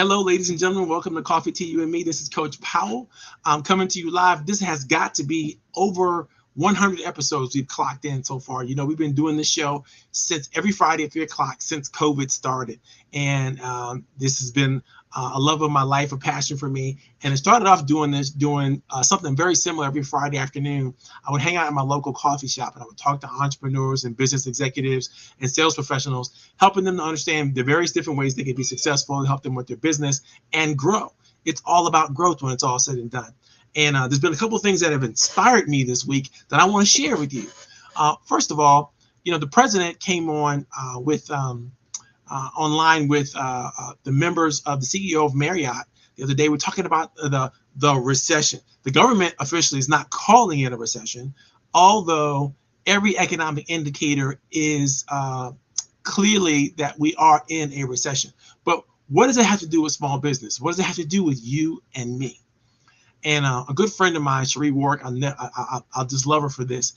Hello, ladies and gentlemen. Welcome to Coffee, Tea, You and Me. This is Coach Powell. I'm coming to you live. This has got to be over 100 episodes we've clocked in so far. You know, we've been doing this show since every Friday at 3 o'clock since COVID started. And this has been a love of my life, a passion for me. And it started off doing something very similar every Friday afternoon. I would hang out at my local coffee shop and I would talk to entrepreneurs and business executives and sales professionals, helping them to understand the various different ways they can be successful and help them with their business and grow. It's all about growth when it's all said and done. And there's been a couple of things that have inspired me this week that I want to share with you. First of all, you know, the president came on online with the members of the CEO of Marriott the other day. We're talking about the recession. The government officially is not calling it a recession, although every economic indicator is clearly that we are in a recession. But what does it have to do with small business? What does it have to do with you and me? And a good friend of mine, Cherie Warwick, I'll just love her for this.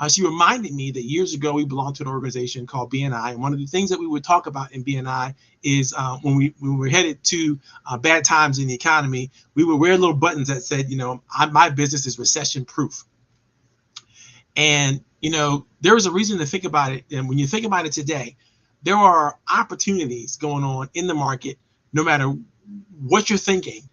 She reminded me that years ago we belonged to an organization called BNI, and one of the things that we would talk about in BNI is when we were headed to bad times in the economy, we would wear little buttons that said, you know, my business is recession proof. And you know, there is a reason to think about it. And when you think about it today, there are opportunities going on in the market, no matter what you're thinking.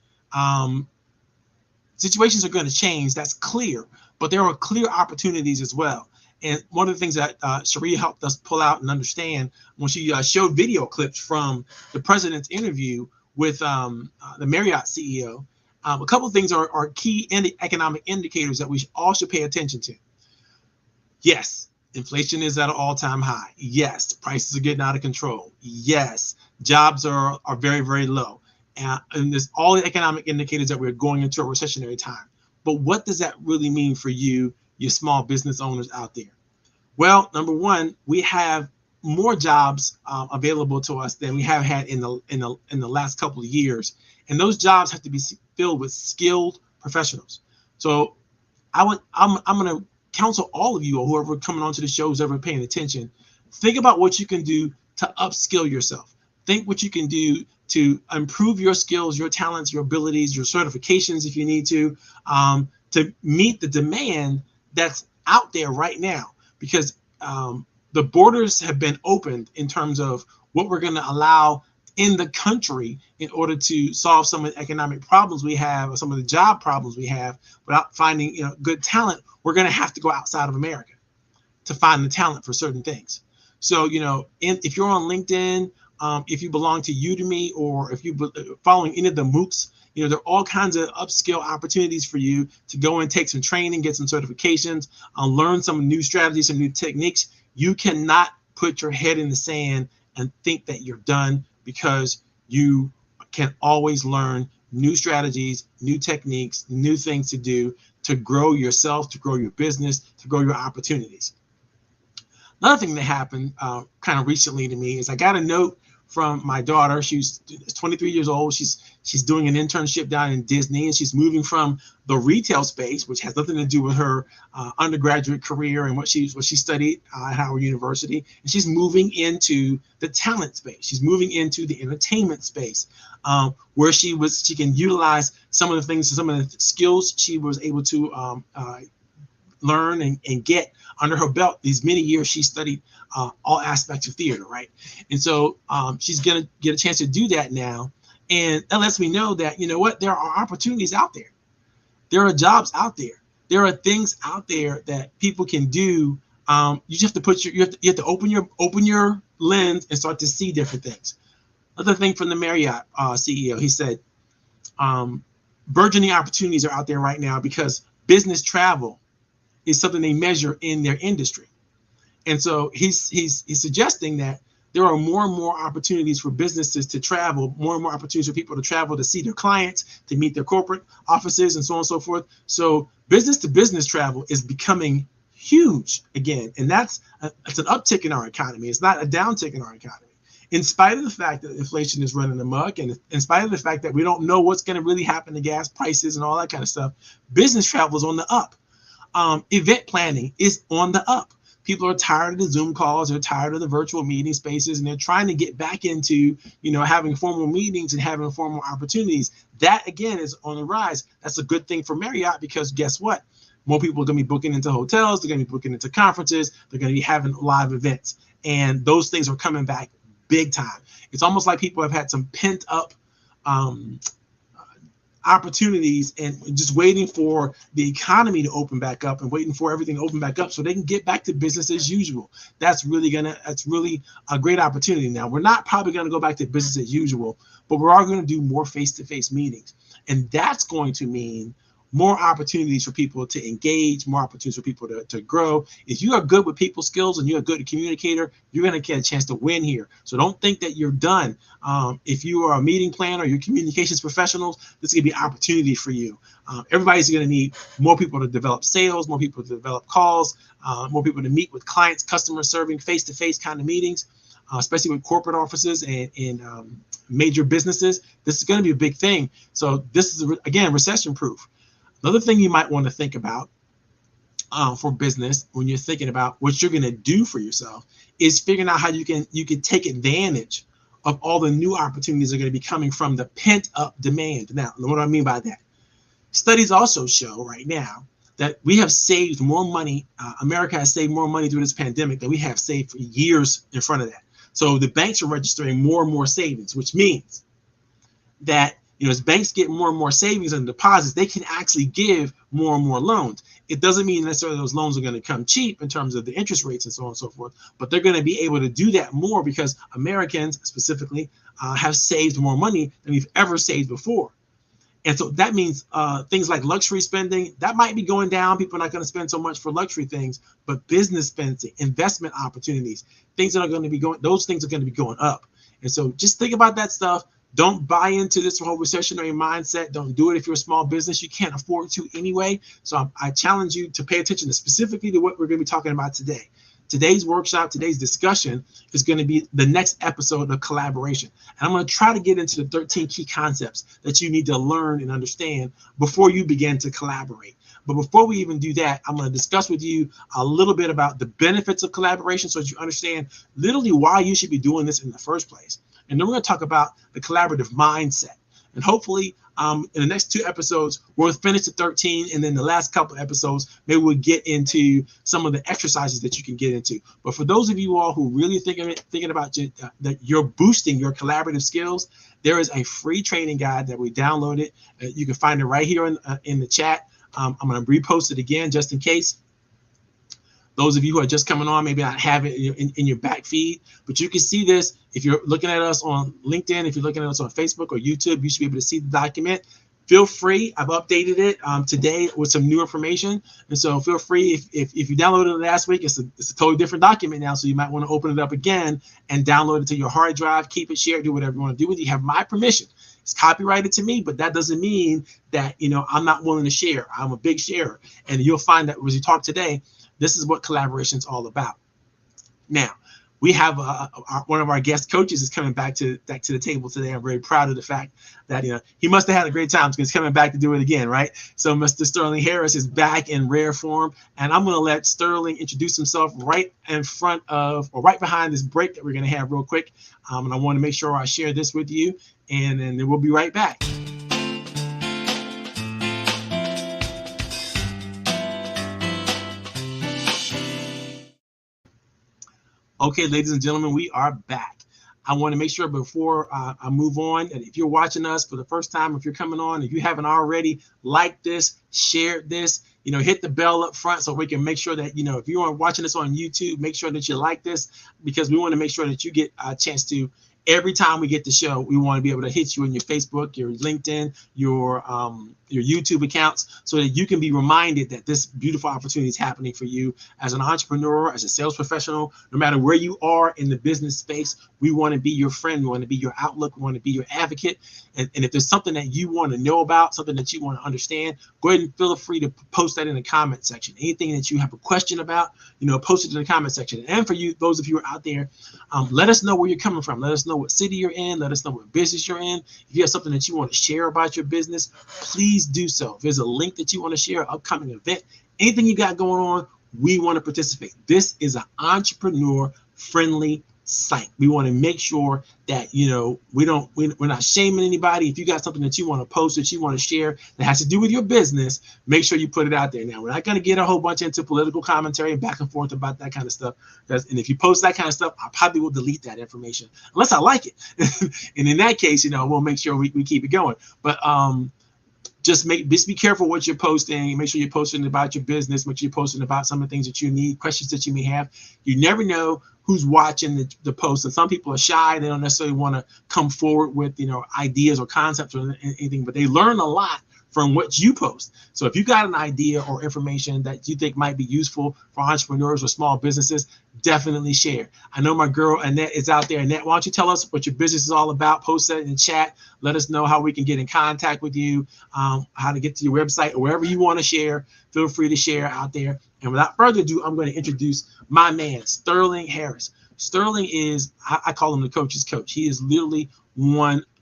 Situations are going to change, that's clear, but there are clear opportunities as well. And one of the things that Cherie helped us pull out and understand when she showed video clips from the president's interview with the Marriott CEO, a couple of things are key economic indicators that we all should pay attention to. Yes, inflation is at an all-time high. Yes, prices are getting out of control. Yes, jobs are very, very low. And there's all the economic indicators that we're going into a recessionary time. But what does that really mean for you small business owners out there? Well, number one, we have more jobs available to us than we have had in the last couple of years, and those jobs have to be filled with skilled professionals. So I'm going to counsel all of you, or whoever coming onto the show, who's ever paying attention, think about what you can do to upskill yourself. Think what you can do to improve your skills, your talents, your abilities, your certifications if you need to meet the demand that's out there right now. Because the borders have been opened in terms of what we're going to allow in the country in order to solve some of the economic problems we have, or some of the job problems we have. Without finding good talent, we're going to have to go outside of America to find the talent for certain things. So, if you're on LinkedIn, if you belong to Udemy, or if you following any of the MOOCs, there are all kinds of upskill opportunities for you to go and take some training, get some certifications, learn some new strategies, some new techniques. You cannot put your head in the sand and think that you're done, because you can always learn new strategies, new techniques, new things to do to grow yourself, to grow your business, to grow your opportunities. Another thing that happened kind of recently to me is I got a note from my daughter. She's 23 years old. She's doing an internship down in Disney, and she's moving from the retail space, which has nothing to do with her undergraduate career and what she studied at Howard University, and she's moving into the talent space. She's moving into the entertainment space, where she can utilize some of the things, some of the skills she was able to learn and get under her belt these many years. She studied all aspects of theater, right? And so she's gonna get a chance to do that now, and that lets me know that there are opportunities out there. There are jobs out there. There are things out there that people can do. You just have to you have to open your lens and start to see different things. Another thing from the Marriott CEO, he said, burgeoning opportunities are out there right now because business travel is something they measure in their industry. And so he's suggesting that there are more and more opportunities for businesses to travel, more and more opportunities for people to travel to see their clients, to meet their corporate offices, and so on and so forth. So business to business travel is becoming huge again. And it's an uptick in our economy. It's not a downtick in our economy. In spite of the fact that inflation is running amok, and in spite of the fact that we don't know what's going to really happen to gas prices and all that kind of stuff, business travel is on the up. Event planning is on the up. People are tired of the Zoom calls, they're tired of the virtual meeting spaces, and they're trying to get back into, having formal meetings and having formal opportunities. That again is on the rise. That's a good thing for Marriott, because guess what? More people are going to be booking into hotels, they're going to be booking into conferences, they're going to be having live events, and those things are coming back big time. It's almost like people have had some pent up opportunities and just waiting for the economy to open back up and waiting for everything to open back up so they can get back to business as usual. That's really a great opportunity. Now, we're not probably going to go back to business as usual, but we are going to do more face-to-face meetings. And that's going to mean more opportunities for people to engage, more opportunities for people to grow. If you are good with people skills and you're a good communicator, you're going to get a chance to win here. So don't think that you're done. If you are a meeting planner, you're communications professionals, this is going to be an opportunity for you. Everybody's going to need more people to develop sales, more people to develop calls, more people to meet with clients, customers, serving face-to-face kind of meetings, especially with corporate offices and major businesses. This is going to be a big thing. So this is, again, recession-proof. Another thing you might want to think about for business when you're thinking about what you're going to do for yourself is figuring out how you can take advantage of all the new opportunities that are going to be coming from the pent up demand. Now, what do I mean by that? Studies also show right now that we have saved more money. America has saved more money through this pandemic than we have saved for years in front of that. So the banks are registering more and more savings, which means that as banks get more and more savings and deposits, they can actually give more and more loans. It doesn't mean necessarily those loans are going to come cheap in terms of the interest rates and so on and so forth, but they're going to be able to do that more because Americans specifically have saved more money than we've ever saved before. And so that means things like luxury spending, that might be going down. People are not going to spend so much for luxury things, but business spending, investment opportunities, things that are going to be those things are going to be going up. And so just think about that stuff. Don't buy into this whole recessionary mindset. Don't do it if you're a small business. You can't afford to anyway. So I challenge you to pay attention specifically to what we're going to be talking about today. Today's workshop, today's discussion is going to be the next episode of collaboration. And I'm going to try to get into the 13 key concepts that you need to learn and understand before you begin to collaborate. But before we even do that, I'm going to discuss with you a little bit about the benefits of collaboration so that you understand literally why you should be doing this in the first place. And then we're going to talk about the collaborative mindset. And hopefully in the next 2 episodes, we'll finish the 13. And then the last couple of episodes, maybe we'll get into some of the exercises that you can get into. But for those of you all who really thinking about that you're boosting your collaborative skills, there is a free training guide that we downloaded. You can find it right here in the chat. I'm going to repost it again just in case. Those of you who are just coming on, maybe not have it in your back feed, but you can see this. If you're looking at us on LinkedIn, if you're looking at us on Facebook or YouTube, you should be able to see the document. Feel free. I've updated it today with some new information. And so feel free, if you downloaded it last week, it's a totally different document now. So you might want to open it up again and download it to your hard drive, keep it, share it, do whatever you want to do with it. You have my permission. It's copyrighted to me, but that doesn't mean that, I'm not willing to share. I'm a big sharer. And you'll find that as you talk today, this is what collaboration is all about. Now, we have one of our guest coaches is coming back to the table today. I'm very proud of the fact that he must have had a great time because he's coming back to do it again, right? So Mr. Sterling Harris is back in rare form, and I'm going to let Sterling introduce himself right in front of or right behind this break that we're going to have real quick. And I want to make sure I share this with you, and then we'll be right back. Okay, ladies and gentlemen, we are back. I want to make sure before I move on that if you're watching us for the first time, if you're coming on, if you haven't already liked this, shared this, hit the bell up front so we can make sure that, if you are watching this on YouTube, make sure that you like this because we want to make sure that you get a chance to, every time we get the show, we want to be able to hit you in your Facebook, your LinkedIn, your YouTube accounts so that you can be reminded that this beautiful opportunity is happening for you as an entrepreneur, as a sales professional. No matter where you are in the business space, we want to be your friend. We want to be your outlook. We want to be your advocate. And if there's something that you want to know about, something that you want to understand, go ahead and feel free to post that in the comment section. Anything that you have a question about, post it in the comment section. And for you, those of you who are out there, let us know where you're coming from. Let us know what city you're in. Let us know what business you're in. If you have something that you want to share about your business, please do so. If there's a link that you want to share, an upcoming event, anything you got going on, we want to participate. This is an entrepreneur friendly site. We want to make sure that, you know, we're not shaming anybody. If you got something that you want to post, that you want to share that has to do with your business, make sure you put it out there. Now, we're not going to get a whole bunch into political commentary and back and forth about that kind of stuff. And if you post that kind of stuff, I probably will delete that information unless I like it. And in that case, you know, we'll make sure we keep it going. But just be careful what you're posting. Make sure you're posting about your business. Make sure you're posting about some of the things that you need, questions that you may have. You never know who's watching the post. And some people are shy. They don't necessarily want to come forward with, you know, ideas or concepts or anything, but they learn a lot from what you post. So if you got an idea or information that you think might be useful for entrepreneurs or small businesses, definitely share. I know my girl Annette is out there. Annette, why don't you tell us what your business is all about? Post that in the chat. Let us know how we can get in contact with you, how to get to your website, or wherever you want to share. Feel free to share out there. And without further ado, I'm going to introduce my man, Sterling Harris. Sterling is, I call him the coach's coach. He is literally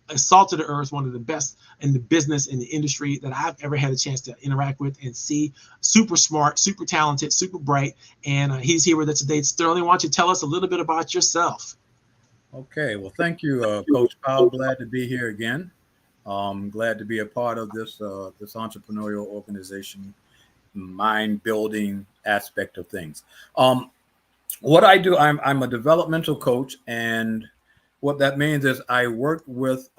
a salt of the earth, one of the best in the business, in the industry that I've ever had a chance to interact with and see. Super smart, super talented, super bright. And he's here with us today. Sterling, why don't you tell us a little bit about yourself? Okay, well, thank you, Coach Powell. Glad to be here again. Glad to be a part of this entrepreneurial organization, mind building aspect of things. What I do, I'm a developmental coach, and what that means is I work with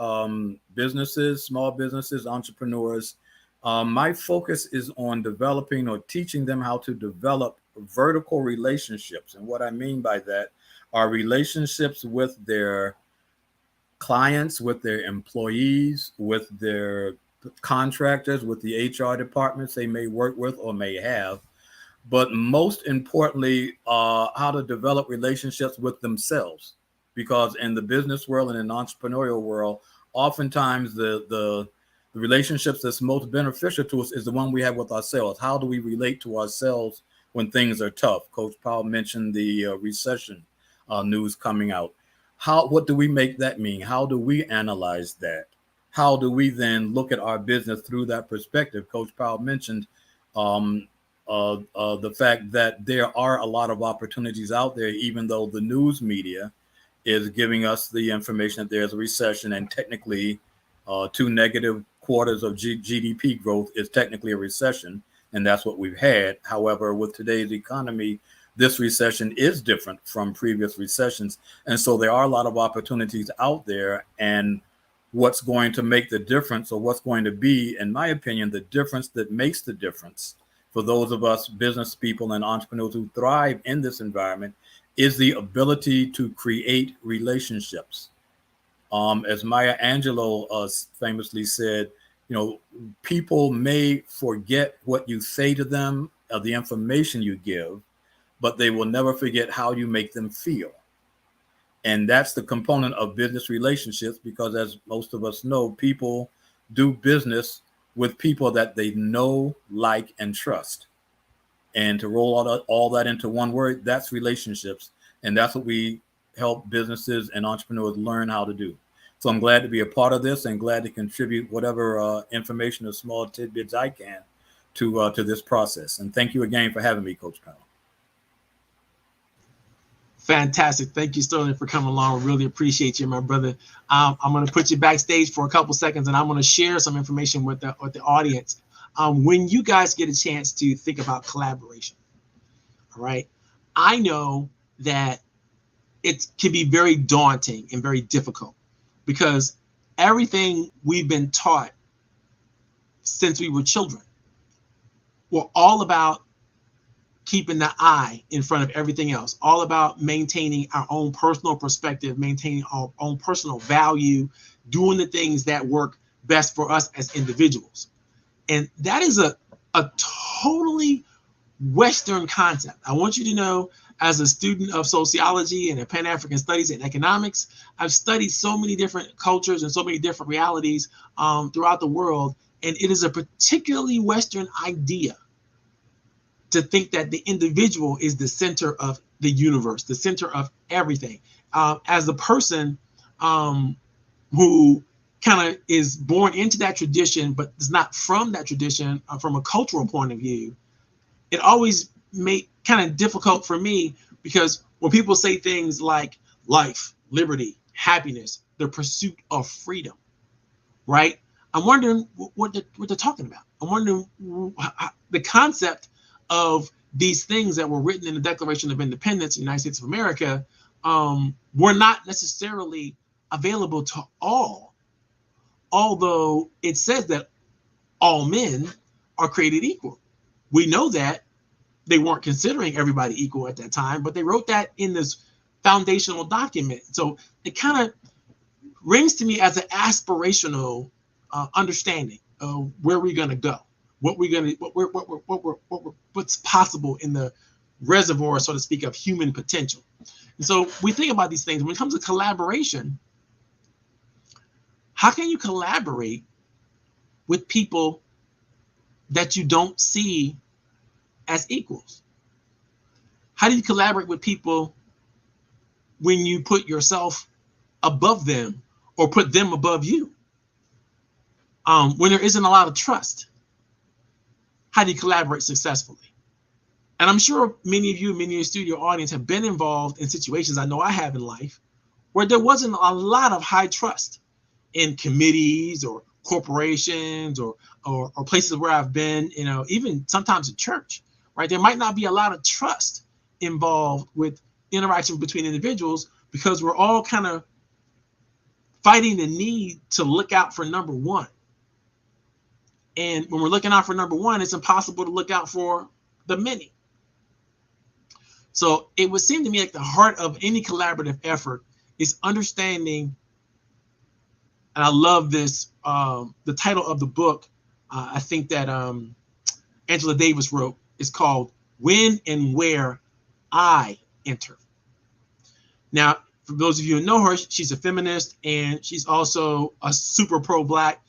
businesses, small businesses, entrepreneurs. My focus is on developing or teaching them how to develop vertical relationships. And what I mean by that are relationships with their clients, with their employees, with their contractors, with the HR departments they may work with or may have. But most importantly, how to develop relationships with themselves. Because in the business world and in the entrepreneurial world, oftentimes the relationships that's most beneficial to us is the one we have with ourselves. How do we relate to ourselves when things are tough? Coach Powell mentioned the recession news coming out. What do we make that mean? How do we analyze that? How do we then look at our business through that perspective? Coach Powell mentioned the fact that there are a lot of opportunities out there, even though the news media is giving us the information that there's a recession, and technically 2 negative quarters of GDP growth is technically a recession, and that's what we've had. However, with today's economy, this recession is different from previous recessions, and so there are a lot of opportunities out there. And what's going to make the difference, or what's going to be, in my opinion, the difference that makes the difference for those of us business people and entrepreneurs who thrive in this environment, is the ability to create relationships. As Maya Angelou famously said, you know, people may forget what you say to them or the information you give, but they will never forget how you make them feel. And that's the component of business relationships, because as most of us know, people do business with people that they know, like, and trust. And to roll all that into one word, that's relationships. And that's what we help businesses and entrepreneurs learn how to do. So I'm glad to be a part of this and glad to contribute whatever information or small tidbits I can to this process. And thank you again for having me, Coach Powell. Fantastic. Thank you, Sterling, for coming along. Really appreciate you, my brother. I'm going to put you backstage for a couple seconds, and I'm going to share some information with the audience. When you guys get a chance to think about collaboration, all right, I know that it can be very daunting and very difficult, because everything we've been taught since we were children were all about keeping the eye in front of everything else, all about maintaining our own personal perspective, maintaining our own personal value, doing the things that work best for us as individuals. And that is a totally Western concept. I want you to know, as a student of sociology and Pan-African studies and economics, I've studied so many different cultures and so many different realities throughout the world. And it is a particularly Western idea to think that the individual is the center of the universe, the center of everything. As a person who kind of is born into that tradition, but is not from that tradition, from a cultural point of view, it always kind of difficult for me, because when people say things like life, liberty, happiness, the pursuit of freedom, right? I'm wondering what they're talking about. I'm wondering the concept of these things that were written in the Declaration of Independence in the United States of America were not necessarily available to all, although it says that all men are created equal. We know that they weren't considering everybody equal at that time, but they wrote that in this foundational document. So it kind of rings to me as an aspirational understanding of where we're going to go, what's possible in the reservoir, so to speak, of human potential. And so we think about these things when it comes to collaboration. How can you collaborate with people that you don't see as equals? How do you collaborate with people when you put yourself above them or put them above you? When there isn't a lot of trust, how do you collaborate successfully? And I'm sure many of you, many of your studio audience have been involved in situations, I know I have in life, where there wasn't a lot of high trust in committees or corporations or places where I've been, even sometimes in church, right? There might not be a lot of trust involved with interaction between individuals because we're all kind of fighting the need to look out for number one. And when we're looking out for number one, it's impossible to look out for the many. So it would seem to me like the heart of any collaborative effort is understanding, and I love this, the title of the book, I think that Angela Davis wrote, is called When and Where I Enter. Now, for those of you who know her, she's a feminist, and she's also a super pro-Black,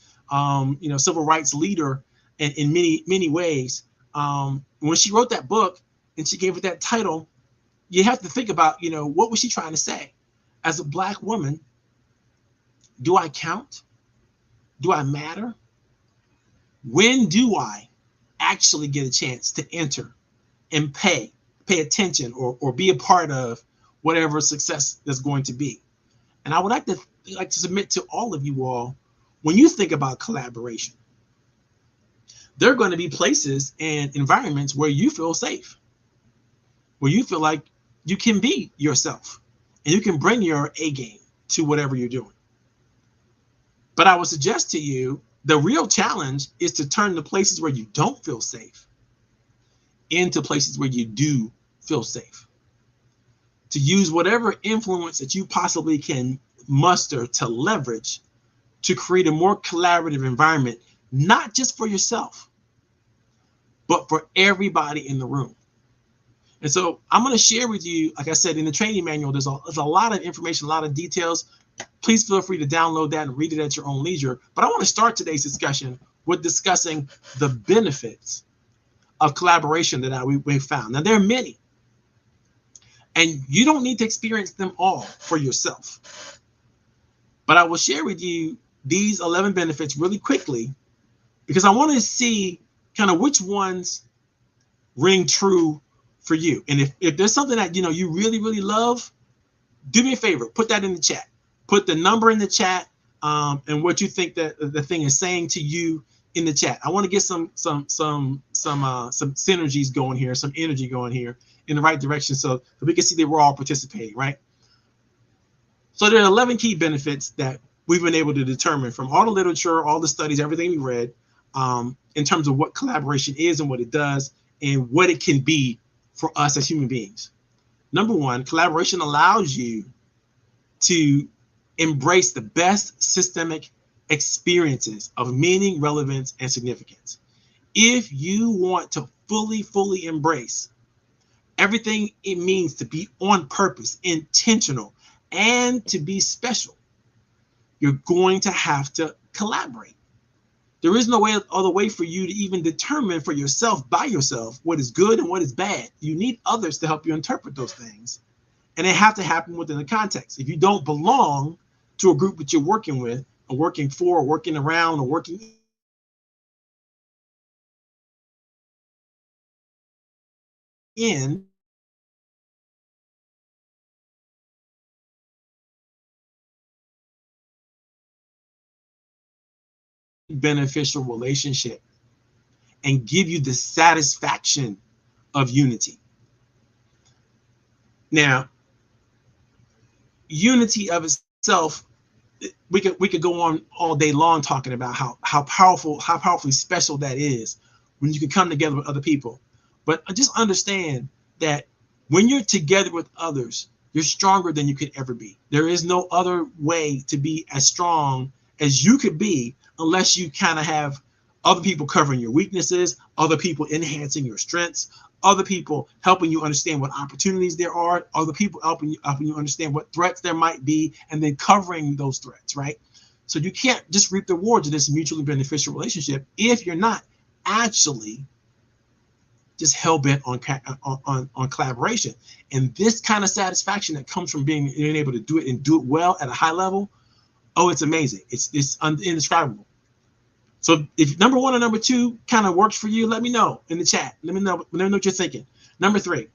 civil rights leader in many ways. When she wrote that book and she gave it that title, you have to think about, what was she trying to say? As a Black woman, do I count? Do I matter? When do I actually get a chance to enter and pay attention or be a part of whatever success there's going to be? And I would like to submit to all of you all, when you think about collaboration, there are going to be places and environments where you feel safe, where you feel like you can be yourself and you can bring your A game to whatever you're doing. But I would suggest to you, the real challenge is to turn the places where you don't feel safe into places where you do feel safe. To use whatever influence that you possibly can muster to leverage to create a more collaborative environment, not just for yourself, but for everybody in the room. And so I'm going to share with you, like I said, in the training manual, there's a lot of information, a lot of details. Please feel free to download that and read it at your own leisure. But I want to start today's discussion with discussing the benefits of collaboration that we've found. Now, there are many, and you don't need to experience them all for yourself. But I will share with you these 11 benefits really quickly, because I want to see kind of which ones ring true for you. And if there's something that you really, really love, do me a favor, put that in the chat. Put the number in the chat and what you think that the thing is saying to you in the chat. I want to get some synergies going here, some energy going here in the right direction, so we can see that we're all participating, right? So there are 11 key benefits that we've been able to determine from all the literature, all the studies, everything we read, in terms of what collaboration is and what it does and what it can be for us as human beings. Number one, collaboration allows you to embrace the best systemic experiences of meaning, relevance, and significance. If you want to fully embrace everything it means to be on purpose, intentional, and to be special, you're going to have to collaborate. There is no other way for you to even determine for yourself, by yourself, what is good and what is bad. You need others to help you interpret those things. And they have to happen within the context. If you don't belong to a group that you're working with, or working for, or working around, or working in beneficial relationship and give you the satisfaction of unity. Now, unity of itself, we could go on all day long talking about how powerfully special that is when you can come together with other people. But just understand that when you're together with others, you're stronger than you could ever be. There is no other way to be as strong as you could be unless you kind of have other people covering your weaknesses, other people enhancing your strengths, other people helping you understand what opportunities there are, other people helping you understand what threats there might be, and then covering those threats, right? So you can't just reap the rewards of this mutually beneficial relationship if you're not actually just hell-bent on collaboration. And this kind of satisfaction that comes from being able to do it and do it well at a high level, oh, it's amazing. It's indescribable. So if number one or number two kind of works for you, let me know in the chat. Let me know what you're thinking. Number three,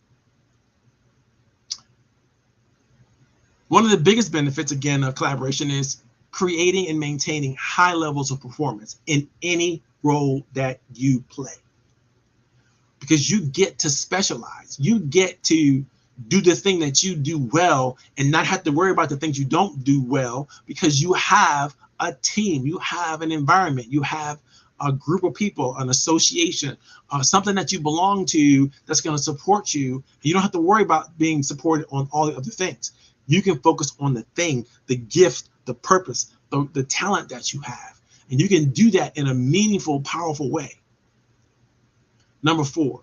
one of the biggest benefits, again, of collaboration is creating and maintaining high levels of performance in any role that you play. Because you get to specialize. You get to do the thing that you do well and not have to worry about the things you don't do well, because you have a team, you have an environment, you have a group of people, an association, something that you belong to that's going to support you. You don't have to worry about being supported on all the other things. You can focus on the thing, the gift, the purpose, the talent that you have. And you can do that in a meaningful, powerful way. Number four,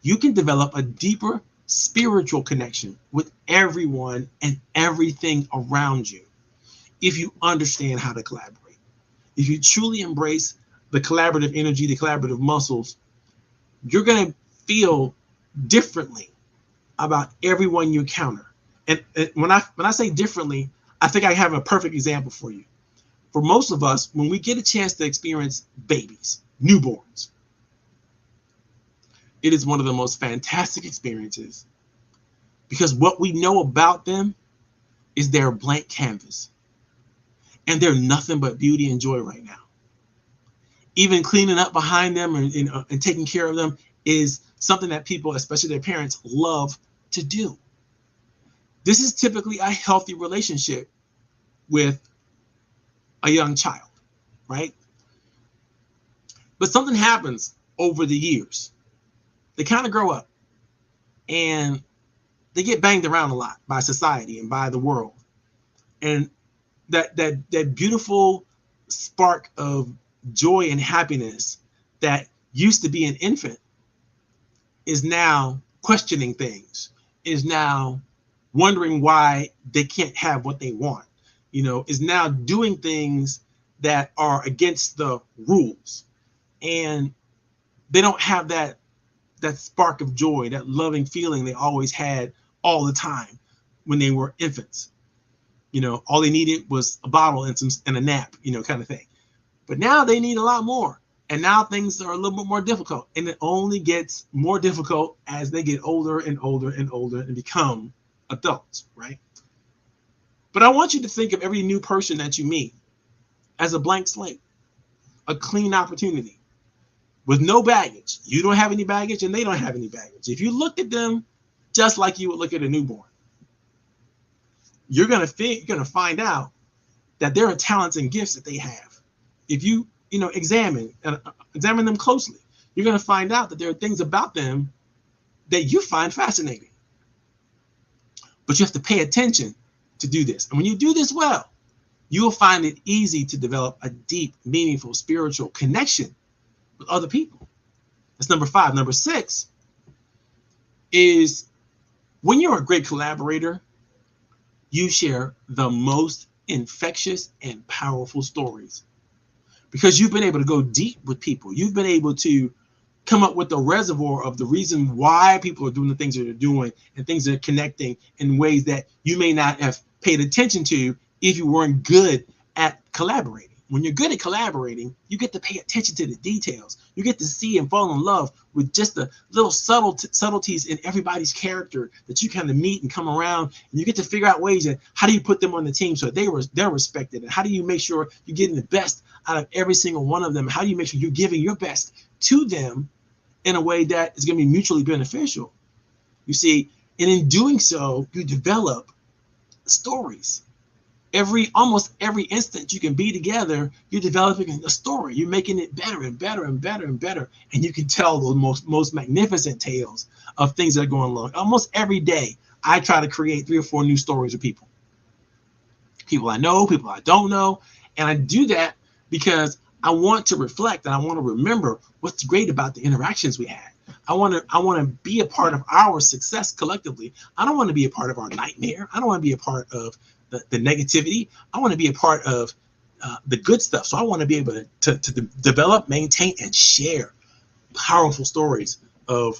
you can develop a deeper spiritual connection with everyone and everything around you if you understand how to collaborate. If you truly embrace the collaborative energy, the collaborative muscles, you're going to feel differently about everyone you encounter. And when I say differently, I think I have a perfect example for you. For most of us, when we get a chance to experience babies, newborns, it is one of the most fantastic experiences, because what we know about them is they're a blank canvas. And they're nothing but beauty and joy right now. Even cleaning up behind them and taking care of them is something that people, especially their parents, love to do. This is typically a healthy relationship with a young child, right? But something happens over the years. They kind of grow up and they get banged around a lot by society and by the world. And that beautiful spark of joy and happiness that used to be an infant is now questioning things, is now wondering why they can't have what they want, is now doing things that are against the rules. And they don't have that spark of joy, that loving feeling they always had all the time when they were infants. All they needed was a bottle and a nap, kind of thing. But now they need a lot more. And now things are a little bit more difficult. And it only gets more difficult as they get older and older and older and become adults, right? But I want you to think of every new person that you meet as a blank slate, a clean opportunity with no baggage. You don't have any baggage and they don't have any baggage. If you looked at them just like you would look at a newborn, you're gonna find out that there are talents and gifts that they have. If you examine them closely, you're gonna find out that there are things about them that you find fascinating. But you have to pay attention to do this. And when you do this well, you will find it easy to develop a deep, meaningful, spiritual connection with other people. That's number five. Number six is, when you're a great collaborator, you share the most infectious and powerful stories, because you've been able to go deep with people. You've been able to come up with the reservoir of the reason why people are doing the things that they're doing, and things that are connecting in ways that you may not have paid attention to if you weren't good at collaborating. when you're good at collaborating, you get to pay attention to the details. You get to see and fall in love with just the little subtleties in everybody's character that you kind of meet and come around, and you get to figure out ways that how do you put them on the team so they're respected, and how do you make sure you're getting the best out of every single one of them? How do you make sure you're giving your best to them in a way that is going to be mutually beneficial? You see, and in doing so, you develop stories. Almost every instant you can be together, you're developing a story. You're making it better and better and better and better. And you can tell the most magnificent tales of things that are going on. Almost every day, I try to create 3 or 4 new stories of people. People I know, people I don't know. And I do that because I want to reflect and I want to remember what's great about the interactions we had. I want to be a part of our success collectively. I don't want to be a part of our nightmare. I don't want to be a part of the negativity. I want to be a part of the good stuff. So I want to be able to develop, maintain, and share powerful stories of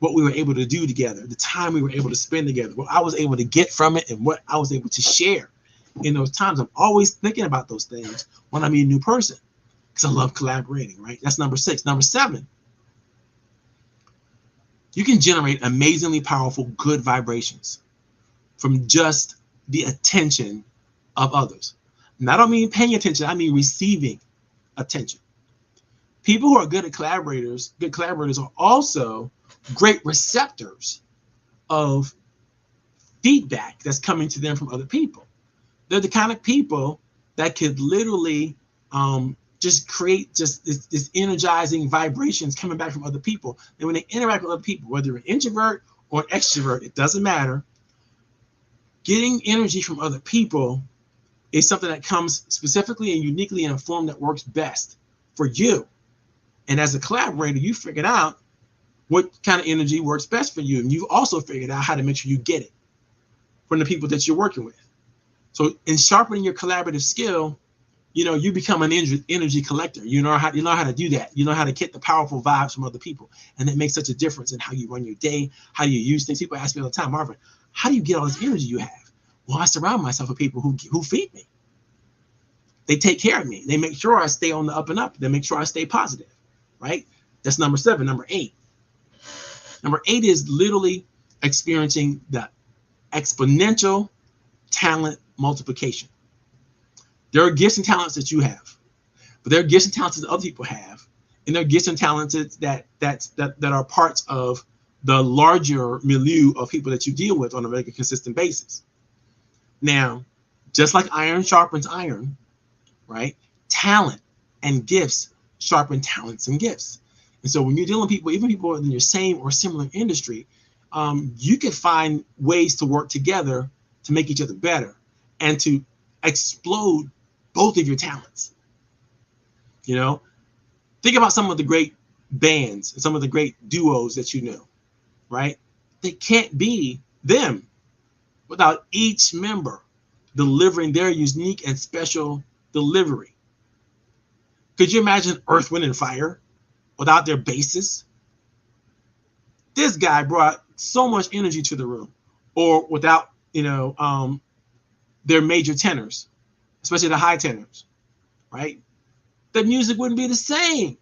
what we were able to do together, the time we were able to spend together, what I was able to get from it, and what I was able to share in those times. I'm always thinking about those things when I meet a new person because I love collaborating, right? That's number 6. Number 7, you can generate amazingly powerful good vibrations from just the attention of others. And I don't mean paying attention, I mean receiving attention. People who are good collaborators are also great receptors of feedback that's coming to them from other people. They're the kind of people that could literally just create just this energizing vibrations coming back from other people. And when they interact with other people, whether you're an introvert or an extrovert, it doesn't matter. Getting energy from other people is something that comes specifically and uniquely in a form that works best for you. And as a collaborator, you figured out what kind of energy works best for you. And you've also figured out how to make sure you get it from the people that you're working with. So in sharpening your collaborative skill, you become an energy collector. You know how to do that. You know how to get the powerful vibes from other people. And it makes such a difference in how you run your day, how you use things. People ask me all the time, Marvin, how do you get all this energy you have? Well, I surround myself with people who feed me. They take care of me. They make sure I stay on the up and up. They make sure I stay positive, right? That's number 7. Number 8. Number 8 is literally experiencing the exponential talent multiplication. There are gifts and talents that you have, but there are gifts and talents that other people have, and there are gifts and talents that are parts of the larger milieu of people that you deal with on a regular, consistent basis. Now, just like iron sharpens iron, right? Talent and gifts sharpen talents and gifts. And so when you're dealing with people, even people in your same or similar industry, you can find ways to work together to make each other better and to explode both of your talents. Think about some of the great bands and some of the great duos that you know, right? They can't be them without each member delivering their unique and special delivery. Could you imagine Earth, Wind, and Fire without their basses? This guy brought so much energy to the room. Or without, their major tenors, especially the high tenors, right? The music wouldn't be the same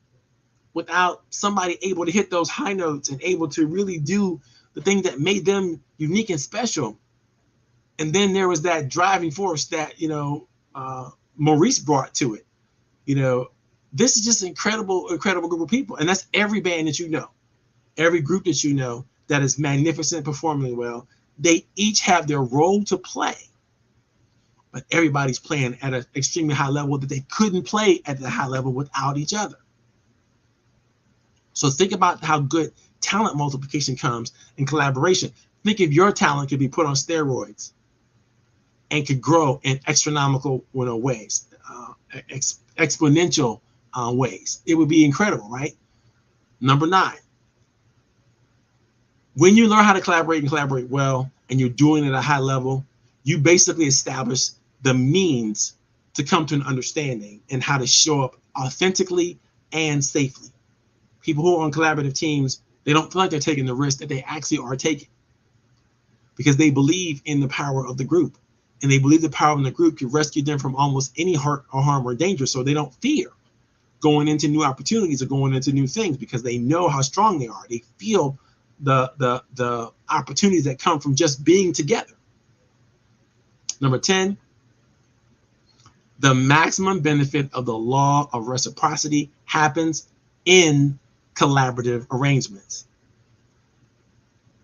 without somebody able to hit those high notes and able to really do the thing that made them unique and special. And then there was that driving force that, Maurice brought to it. This is just an incredible group of people. And that's every band that you know, every group that you know that is magnificent, performing well. They each have their role to play, but everybody's playing at an extremely high level that they couldn't play at the high level without each other. So think about how good talent multiplication comes in collaboration. Think if your talent could be put on steroids and could grow in astronomical ways, exponential ways. It would be incredible, right? Number 9. When you learn how to collaborate and collaborate well, and you're doing it at a high level, you basically establish the means to come to an understanding and how to show up authentically and safely. People who are on collaborative teams, they don't feel like they're taking the risk that they actually are taking because they believe in the power of the group. and they believe the power in the group can rescue them from almost any hurt or harm or danger. So they don't fear going into new opportunities or going into new things because they know how strong they are. They feel the opportunities that come from just being together. Number 10, the maximum benefit of the law of reciprocity happens in collaborative arrangements.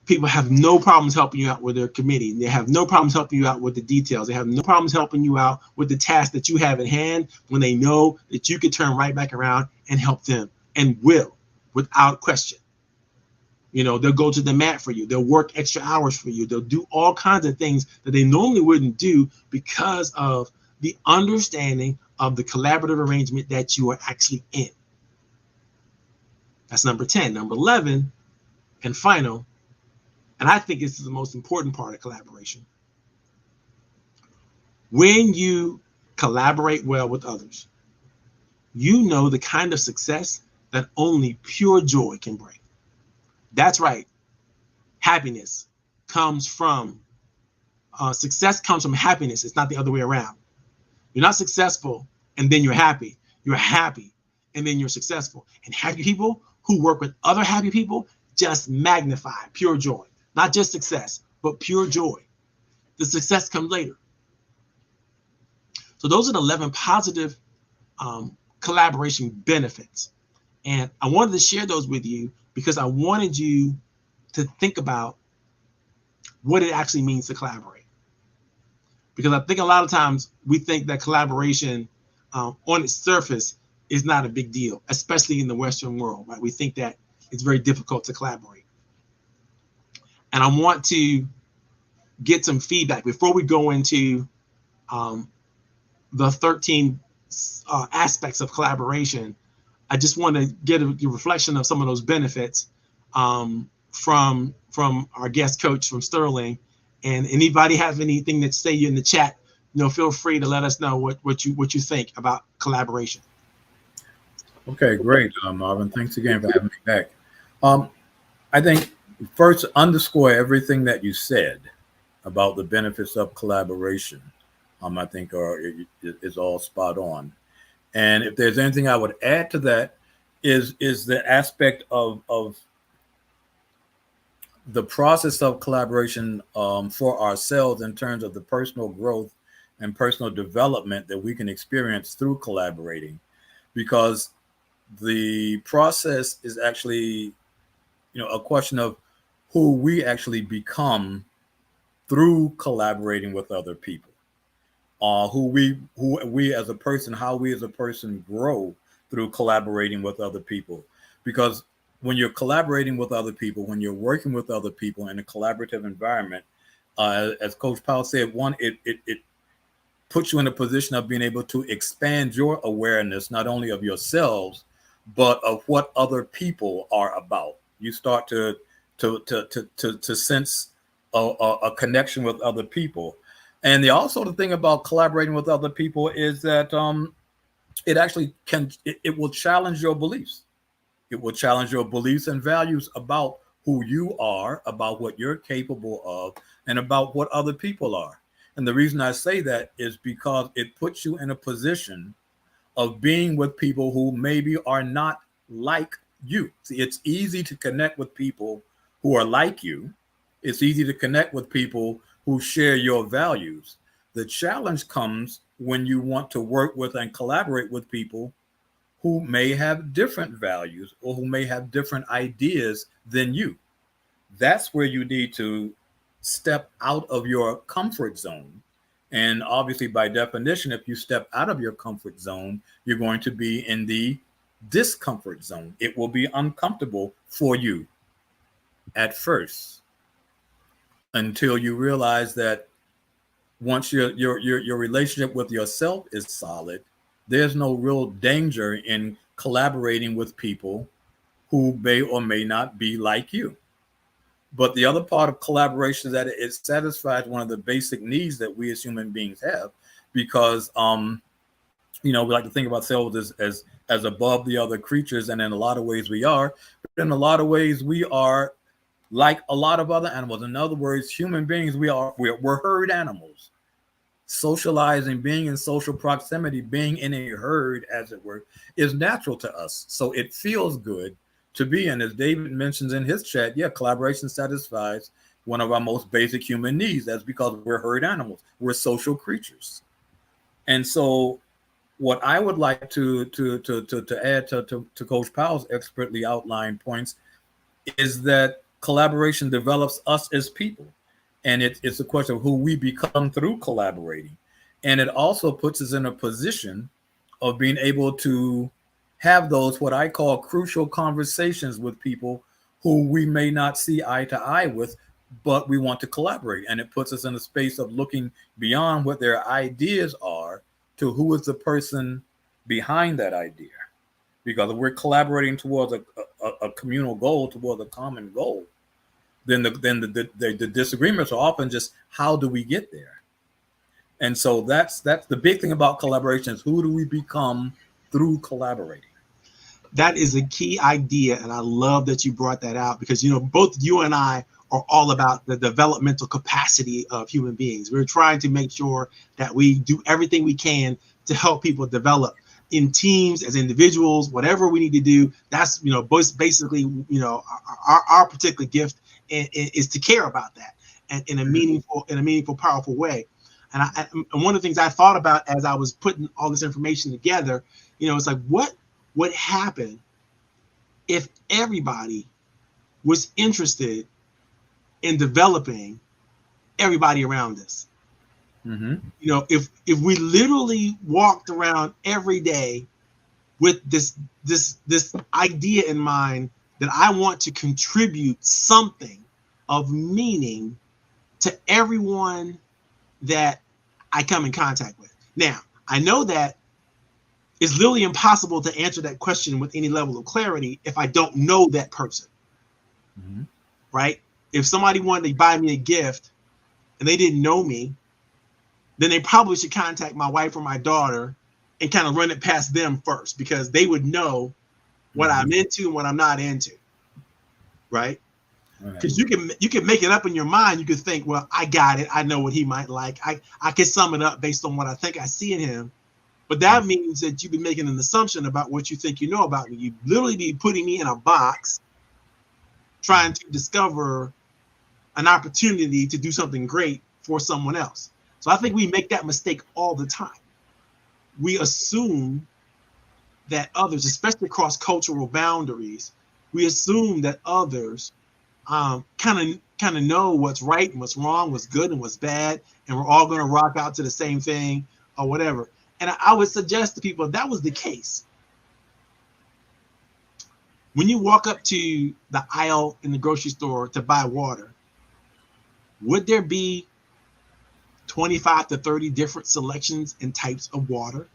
People have no problems helping you out with their committee. They have no problems helping you out with the details. They have no problems helping you out with the task that you have at hand when they know that you can turn right back around and help them, and will, without question. You know, they'll go to the mat for you. They'll work extra hours for you. They'll do all kinds of things that they normally wouldn't do because of the understanding of the collaborative arrangement that you are actually in. That's number 10. Number 11, and final, and I think this is the most important part of collaboration. When you collaborate well with others, you know the kind of success that only pure joy can bring. That's right. Happiness comes from, success comes from happiness. It's not the other way around. You're not successful and then you're happy. You're happy and then you're successful. And happy people who work with other happy people just magnify pure joy. Not just success, but pure joy. The success comes later. So those are the 11 positive collaboration benefits. And I wanted to share those with you because I wanted you to think about what it actually means to collaborate. Because I think a lot of times we think that collaboration on its surface is not a big deal, especially in the Western world, right? We think that it's very difficult to collaborate. And I want to get some feedback before we go into the 13 aspects of collaboration. I just want to get a reflection of some of those benefits from our guest coach from Sterling. And anybody have anything to say in the chat, you know, feel free to let us know what you think about collaboration. Okay, great, Marvin. Thanks again for having me back. I think first underscore everything that you said about the benefits of collaboration. I think is all spot on. And if there's anything I would add to that is the aspect of the process of collaboration for ourselves in terms of the personal growth and personal development that we can experience through collaborating, because the process is actually, a question of who we actually become through collaborating with other people. Who we as a person, how we as a person grow through collaborating with other people. Because when you're collaborating with other people, when you're working with other people in a collaborative environment, as Coach Powell said, it puts you in a position of being able to expand your awareness, not only of yourselves, but of what other people are about. You start to sense a connection with other people. And the thing about collaborating with other people is that it actually it will challenge your beliefs. It will challenge your beliefs and values about who you are, about what you're capable of, and about what other people are. And the reason I say that is because it puts you in a position of being with people who maybe are not like you. See, it's easy to connect with people who are like you. It's easy to connect with people who share your values. The challenge comes when you want to work with and collaborate with people who may have different values or who may have different ideas than you. That's where you need to step out of your comfort zone. And obviously, by definition, if you step out of your comfort zone, you're going to be in the discomfort zone. It will be uncomfortable for you at first, until you realize that once your relationship with yourself is solid, there's no real danger in collaborating with people who may or may not be like you. But the other part of collaboration is that it satisfies one of the basic needs that we as human beings have, because we like to think of ourselves as above the other creatures, and in a lot of ways we are, but in a lot of ways we are like a lot of other animals. In other words, human beings, we're herd animals. socializing, being in social proximity, being in a herd, as it were, is natural to us. So it feels good to be in. As David mentions in his chat, yeah, collaboration satisfies one of our most basic human needs. That's because we're herd animals. We're social creatures. And so what I would like to add to Coach Powell's expertly outlined points is that collaboration develops us as people. And it's a question of who we become through collaborating. And it also puts us in a position of being able to have those, what I call crucial conversations with people who we may not see eye to eye with, but we want to collaborate. And it puts us in a space of looking beyond what their ideas are to who is the person behind that idea. Because if we're collaborating towards a communal goal, towards a common goal, then the disagreements are often just how do we get there? And so that's the big thing about collaboration is who do we become through collaborating? That is a key idea, and I love that you brought that out because, you know, both you and I are all about the developmental capacity of human beings. We're trying to make sure that we do everything we can to help people develop in teams, as individuals, whatever we need to do. That's, you know, basically, you know, our particular gift is to care about that and in a meaningful, powerful way. And one of the things I thought about as I was putting all this information together, you know, it's like, what would happen if everybody was interested in developing everybody around us? Mm-hmm. You know, if we literally walked around every day with this idea in mind that I want to contribute something of meaning to everyone that I come in contact with. Now, I know that it's literally impossible to answer that question with any level of clarity if I don't know that person. Mm-hmm. Right? If somebody wanted to buy me a gift and they didn't know me, then they probably should contact my wife or my daughter and kind of run it past them first, because they would know what I'm into and what I'm not into. Right? Because you can make it up in your mind. You could think, well, I got it. I know what he might like. I can sum it up based on what I think I see in him. But that means that you've been making an assumption about what you think you know about me. You literally be putting me in a box, trying to discover an opportunity to do something great for someone else. So I think we make that mistake all the time. We assume that others, especially across cultural boundaries, we assume that others kind of know what's right and what's wrong, what's good and what's bad, and we're all going to rock out to the same thing or whatever. And I would suggest to people, if that was the case, when you walk up to the aisle in the grocery store to buy water, would there be 25 to 30 different selections and types of water?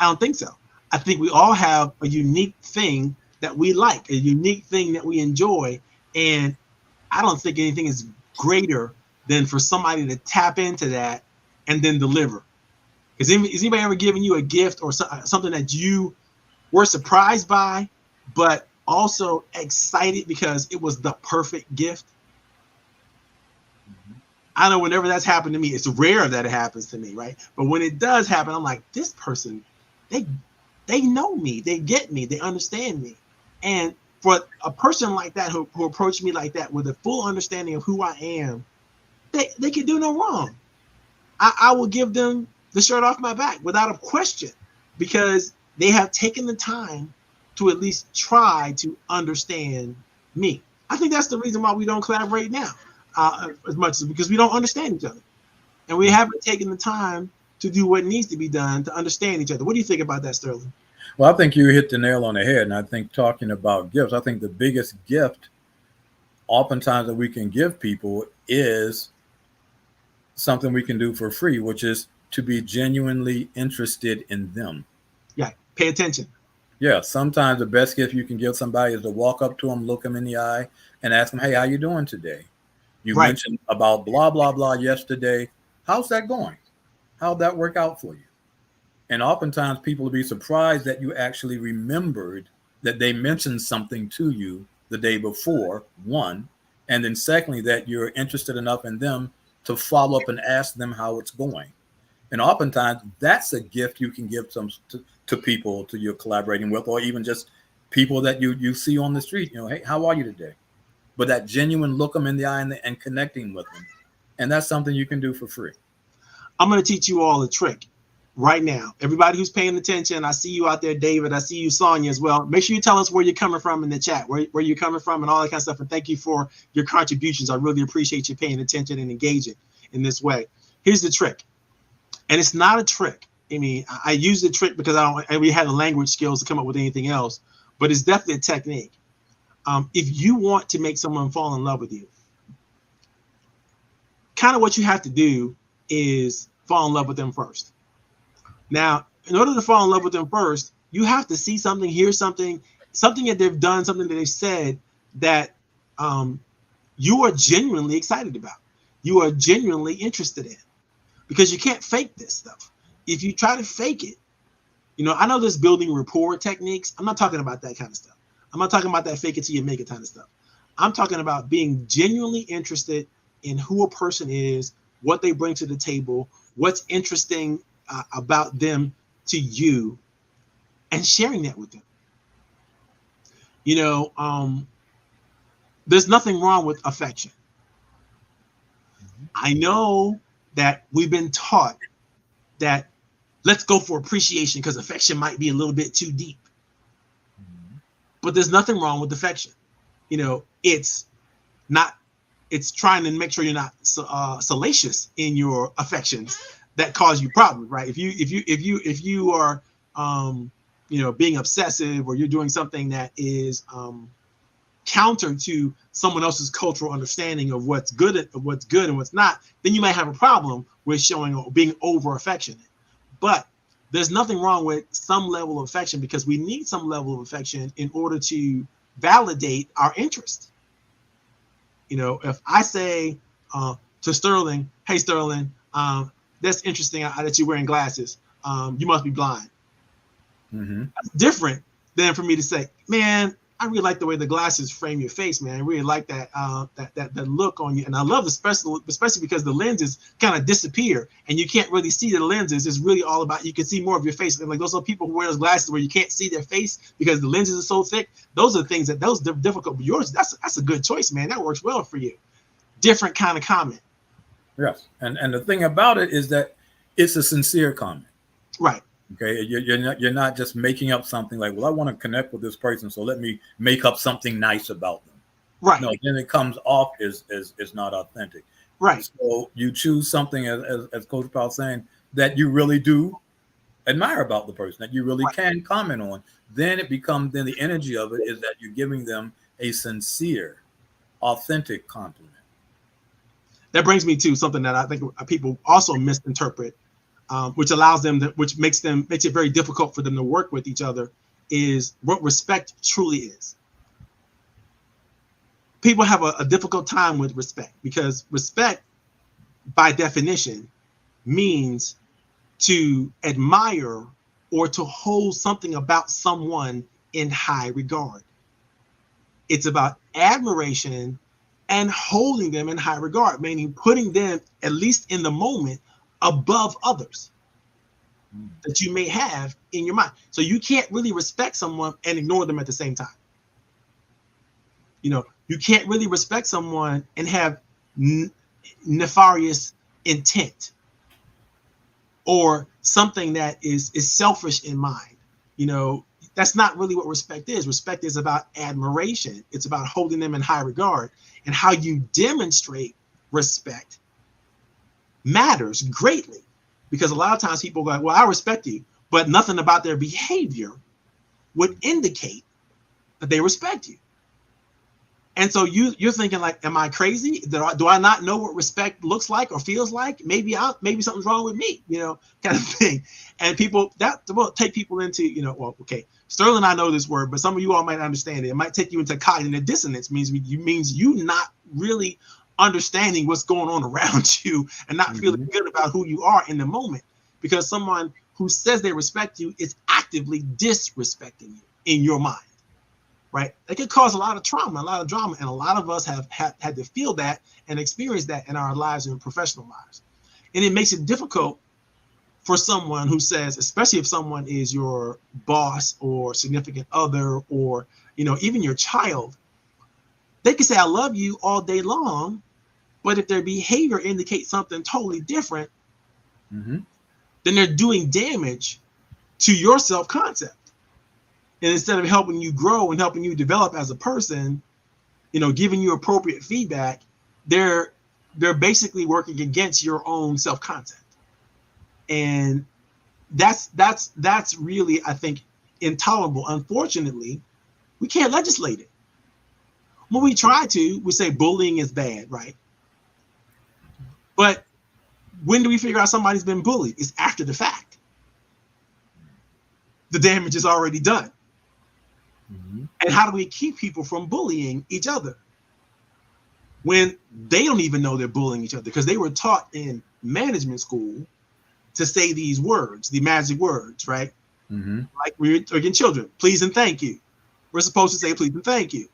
I don't think so. I think we all have a unique thing that we like, a unique thing that we enjoy. And I don't think anything is greater than for somebody to tap into that and then deliver. Is anybody ever giving you a gift or something that you were surprised by, but also excited because it was the perfect gift? I know whenever that's happened to me, it's rare that it happens to me, right? But when it does happen, I'm like, this person, they know me, they get me, they understand me. And for a person like that who approached me like that with a full understanding of who I am, they can do no wrong. I will give them the shirt off my back without a question, because they have taken the time to at least try to understand me. I think that's the reason why we don't collaborate now as much, as because we don't understand each other. And we haven't taken the time to do what needs to be done to understand each other. What do you think about that, Sterling? Well, I think you hit the nail on the head. And I think talking about gifts, I think the biggest gift oftentimes that we can give people is something we can do for free, which is to be genuinely interested in them. Yeah, pay attention. Yeah, sometimes the best gift you can give somebody is to walk up to them, look them in the eye, and ask them, hey, how you doing today? You mentioned about blah, blah, blah yesterday. How's that going? How'd that work out for you? And oftentimes people will be surprised that you actually remembered that they mentioned something to you the day before, one. And then secondly, that you're interested enough in them to follow up and ask them how it's going. And oftentimes that's a gift you can give to people to you're collaborating with, or even just people that you see on the street. Hey, how are you today? But that genuine look them in the eye and connecting with them. And that's something you can do for free. I'm going to teach you all a trick right now. Everybody who's paying attention, I see you out there, David. I see you, Sonia, as well. Make sure you tell us where you're coming from in the chat, where you're coming from and all that kind of stuff. And thank you for your contributions. I really appreciate you paying attention and engaging in this way. Here's the trick. And it's not a trick. I mean, I use the trick because we had the language skills to come up with anything else, but it's definitely a technique. If you want to make someone fall in love with you, kind of what you have to do is fall in love with them first. Now, in order to fall in love with them first, you have to see something, hear something that they've done, something that they've said that you are genuinely excited about. You are genuinely interested in, because you can't fake this stuff. If you try to fake it, I know there's building rapport techniques. I'm not talking about that kind of stuff. I'm not talking about that fake it till you make it kind of stuff. I'm talking about being genuinely interested in who a person is, what they bring to the table, what's interesting about them to you, and sharing that with them. There's nothing wrong with affection. I know that we've been taught that let's go for appreciation because affection might be a little bit too deep. But there's nothing wrong with affection. It's trying to make sure you're not salacious in your affections that cause you problems, right? If you are being obsessive, or you're doing something that is counter to someone else's cultural understanding of what's good and what's not, then you might have a problem with being over affectionate. But there's nothing wrong with some level of affection, because we need some level of affection in order to validate our interest. If I say to Sterling, hey, Sterling, that's interesting that you're wearing glasses. You must be blind. Mm-hmm. That's different than for me to say, man, I really like the way the glasses frame your face, man. I really like that that look on you. And I love especially because the lenses kind of disappear and you can't really see the lenses. It's really all about, you can see more of your face. And like those are people who wear those glasses where you can't see their face because the lenses are so thick. Those are the things those are difficult. But yours, that's a good choice, man. That works well for you. Different kind of comment. Yes. And the thing about it is that it's a sincere comment. Right. Okay, you're not just making up something like, well, I want to connect with this person, so let me make up something nice about them. Right. No, then it comes off as not authentic. Right. So you choose something, as Coach Powell saying, that you really do admire about the person, that you really can comment on. Then it becomes, then the energy of it is that you're giving them a sincere, authentic compliment. That brings me to something that I think people also misinterpret. Which allows them which makes it very difficult for them to work with each other, is what respect truly is. People have a difficult time with respect, because respect, by definition, means to admire or to hold something about someone in high regard. It's about admiration and holding them in high regard, meaning putting them, at least in the moment, above others that you may have in your mind. So you can't really respect someone and ignore them at the same time. You can't really respect someone and have nefarious intent or something that is selfish in mind. That's not really what respect is. Respect is about admiration. It's about holding them in high regard, and how you demonstrate respect matters greatly, because a lot of times people go, well, I respect you, but nothing about their behavior would indicate that they respect you. And so you're thinking like, am I crazy? Do I not know what respect looks like or feels like? Maybe something's wrong with me, kind of thing. And people that will take people into, well, okay, Sterling, I know this word, but some of you all might understand it. It might take you into cognitive dissonance, means you not really understanding what's going on around you and not feeling good about who you are in the moment, because someone who says they respect you is actively disrespecting you in your mind. right? It could cause a lot of trauma, a lot of drama. And a lot of us have had to feel that and experience that in our lives and professional lives. And it makes it difficult for someone who says, especially if someone is your boss or significant other, or, you know, even your child, they can say, I love you all day long. But if their behavior indicates something totally different, then they're doing damage to your self-concept. And instead of helping you grow and helping you develop as a person, you know, giving you appropriate feedback, they're basically working against your own self-concept. And that's really, I think, intolerable. Unfortunately, we can't legislate it. When we try to, we say bullying is bad, right? But when do we figure out somebody's been bullied? It's after the fact. The damage is already done. And how do we keep people from bullying each other when they don't even know they're bullying each other? Because they were taught in management school to say these words, the magic words, right? Like we're again, children, please and thank you. We're supposed to say please and thank you.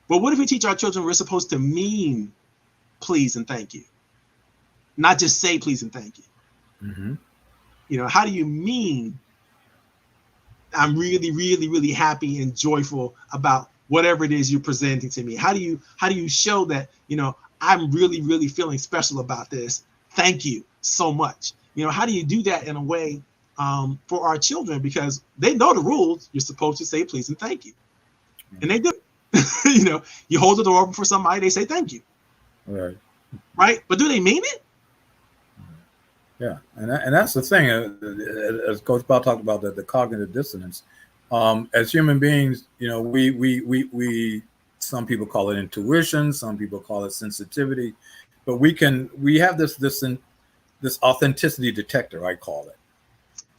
But what if we teach our children we're supposed to mean please and thank you, not just say please and thank you? You know, how do you mean I'm really, really, really happy and joyful about whatever it is you're presenting to me? How do you show that, you know, I'm really, really feeling special about this? Thank you so much. You know, how do you do that in a way for our children? Because they know the rules. You're supposed to say please and thank you. And they do. You know, you hold the door open for somebody, they say thank you. Right. But do they mean it? Yeah, and that's the thing. As Coach Powell talked about, the cognitive dissonance. As human beings, you know, we some people call it intuition, some people call it sensitivity, but we have this authenticity detector, I call it.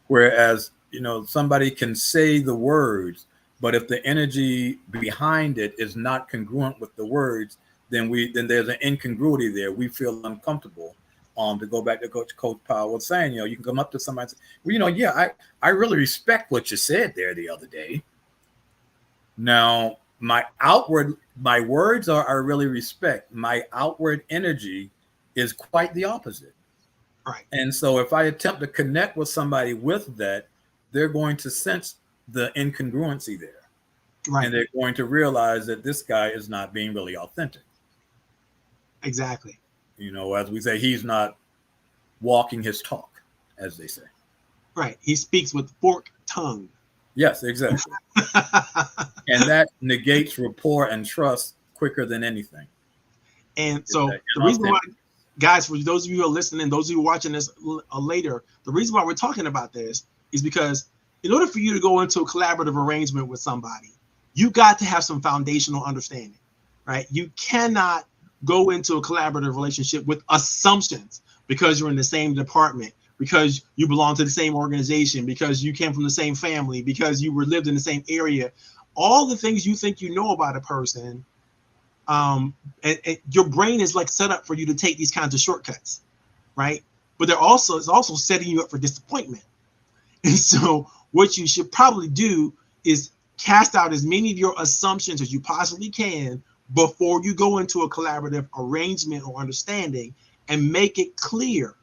Whereas, you know, somebody can say the words, but if the energy behind it is not congruent with the words, then there's an incongruity there. We feel uncomfortable. To go back to Coach Powell was saying, you know, you can come up to somebody and say, well, you know, yeah, I really respect what you said there the other day. Now, my words are I really respect. My outward energy is quite the opposite. Right. And so if I attempt to connect with somebody with that, they're going to sense the incongruency there. Right. And they're going to realize that this guy is not being really authentic. Exactly. You know, as we say, he's not walking his talk, as they say. Right. He speaks with forked tongue. Yes, exactly. And that negates rapport and trust quicker than anything. And so the reason why, guys, for those of you who are listening, those of you who are watching this later, the reason why we're talking about this is because in order for you to go into a collaborative arrangement with somebody, you got to have some foundational understanding, right? You cannot go into a collaborative relationship with assumptions because you're in the same department, because you belong to the same organization, because you came from the same family, because you lived in the same area. All the things you think you know about a person, and your brain is like set up for you to take these kinds of shortcuts, right? But it's also setting you up for disappointment. And so what you should probably do is cast out as many of your assumptions as you possibly can before you go into a collaborative arrangement or understanding, and make it clear.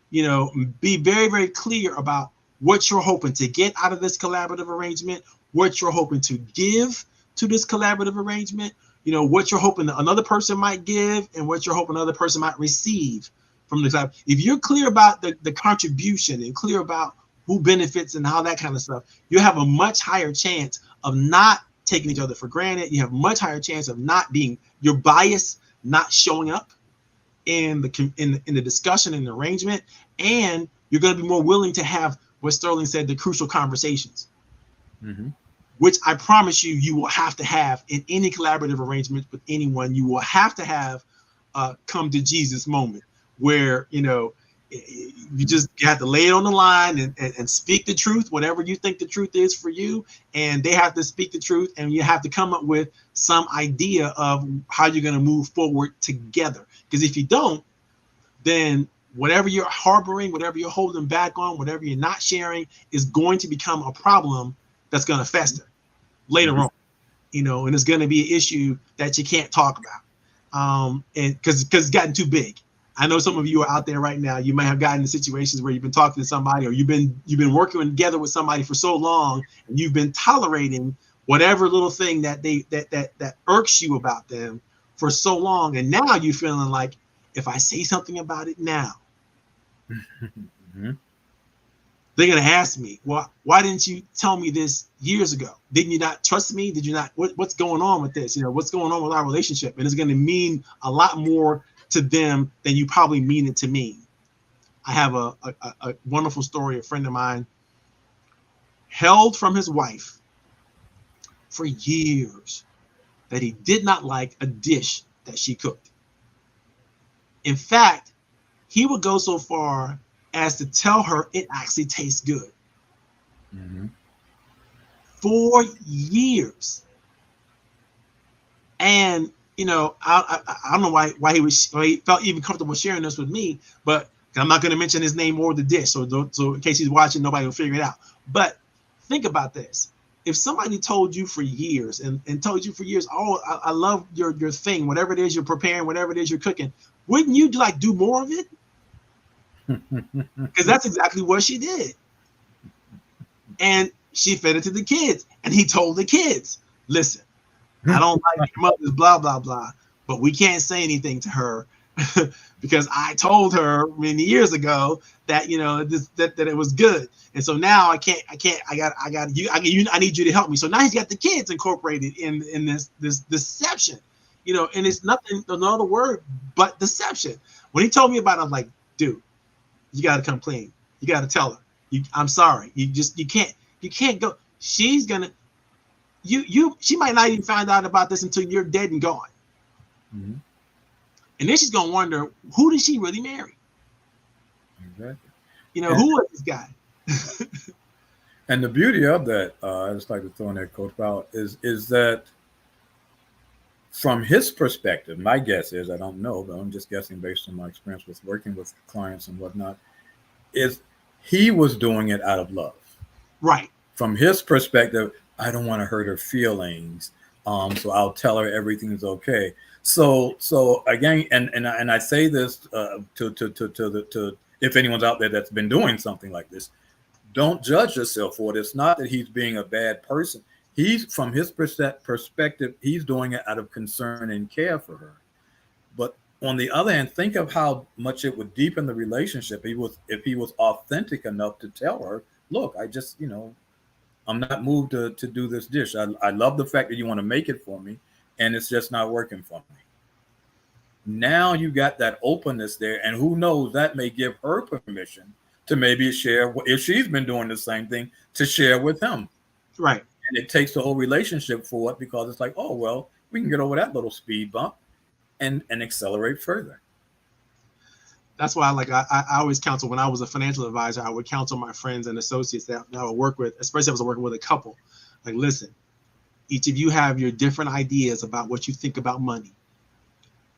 You know, be very, very clear about what you're hoping to get out of this collaborative arrangement, what you're hoping to give to this collaborative arrangement, you know, what you're hoping that another person might give and what you're hoping another person might receive from the collab. If you're clear about the contribution and clear about who benefits and how that kind of stuff, you have a much higher chance of not taking each other for granted. You have a much higher chance of not being your bias, not showing up in the discussion and the arrangement, and you're going to be more willing to have what Sterling said, the crucial conversations, which I promise you will have to have in any collaborative arrangement with anyone. You will have to have a come to Jesus moment where, you know, you just have to lay it on the line and speak the truth, whatever you think the truth is for you. And they have to speak the truth, and you have to come up with some idea of how you're going to move forward together. Because if you don't, then whatever you're harboring, whatever you're holding back on, whatever you're not sharing is going to become a problem that's going to fester. later on, and it's going to be an issue that you can't talk about, and because it's gotten too big. I know some of you are out there right now. You might have gotten in situations where you've been talking to somebody, or you've been working together with somebody for so long, and you've been tolerating whatever little thing that irks you about them for so long, and now you're feeling like, if I say something about it now, they're gonna ask me, well, why didn't you tell me this years ago? Didn't you not trust me? Did you not? What's going on with this? What's going on with our relationship? And it's gonna mean a lot more to them than you probably mean it to me. I have a wonderful story. A friend of mine held from his wife for years that he did not like a dish that she cooked. In fact, he would go so far as to tell her it actually tastes good. 4 years. And I don't know why he felt even comfortable sharing this with me, but I'm not going to mention his name or the dish. So in case he's watching, nobody will figure it out. But think about this. If somebody told you for years and told you for years, oh, I love your thing, whatever it is you're preparing, whatever it is you're cooking, wouldn't you do more of it? Because that's exactly what she did. And she fed it to the kids. And he told the kids, listen, I don't like your mother's blah, blah, blah, but we can't say anything to her because I told her many years ago that, that it was good. And so now I need you to help me. So now he's got the kids incorporated in this deception, and it's nothing, no other word but deception. When he told me about it, I was like, dude, you got to come clean. You got to tell her, I'm sorry. You can't go. She's going to, she might not even find out about this until you're dead and gone. And then she's going to wonder, who did she really marry? Exactly. Who was this guy? And the beauty of that, I just like to throw in there, Coach Powell, is that from his perspective, my guess is, I don't know, but I'm just guessing based on my experience with working with clients and whatnot, is he was doing it out of love. Right. From his perspective, I don't want to hurt her feelings, so I'll tell her everything's okay. So again, and I say this to if anyone's out there that's been doing something like this, don't judge yourself for it. It's not that he's being a bad person. He's, from his perspective, he's doing it out of concern and care for her. But on the other hand, think of how much it would deepen the relationship if he was authentic enough to tell her, look, I just, I'm not moved to do this dish. I love the fact that you want to make it for me, and it's just not working for me. Now you got that openness there, and who knows, that may give her permission to maybe share, if she's been doing the same thing, to share with him. Right. And it takes the whole relationship forward, because it's like, oh, well, we can get over that little speed bump and accelerate further. That's why I always counsel. When I was a financial advisor, I would counsel my friends and associates that I would work with, especially if I was working with a couple. Like, listen, each of you have your different ideas about what you think about money.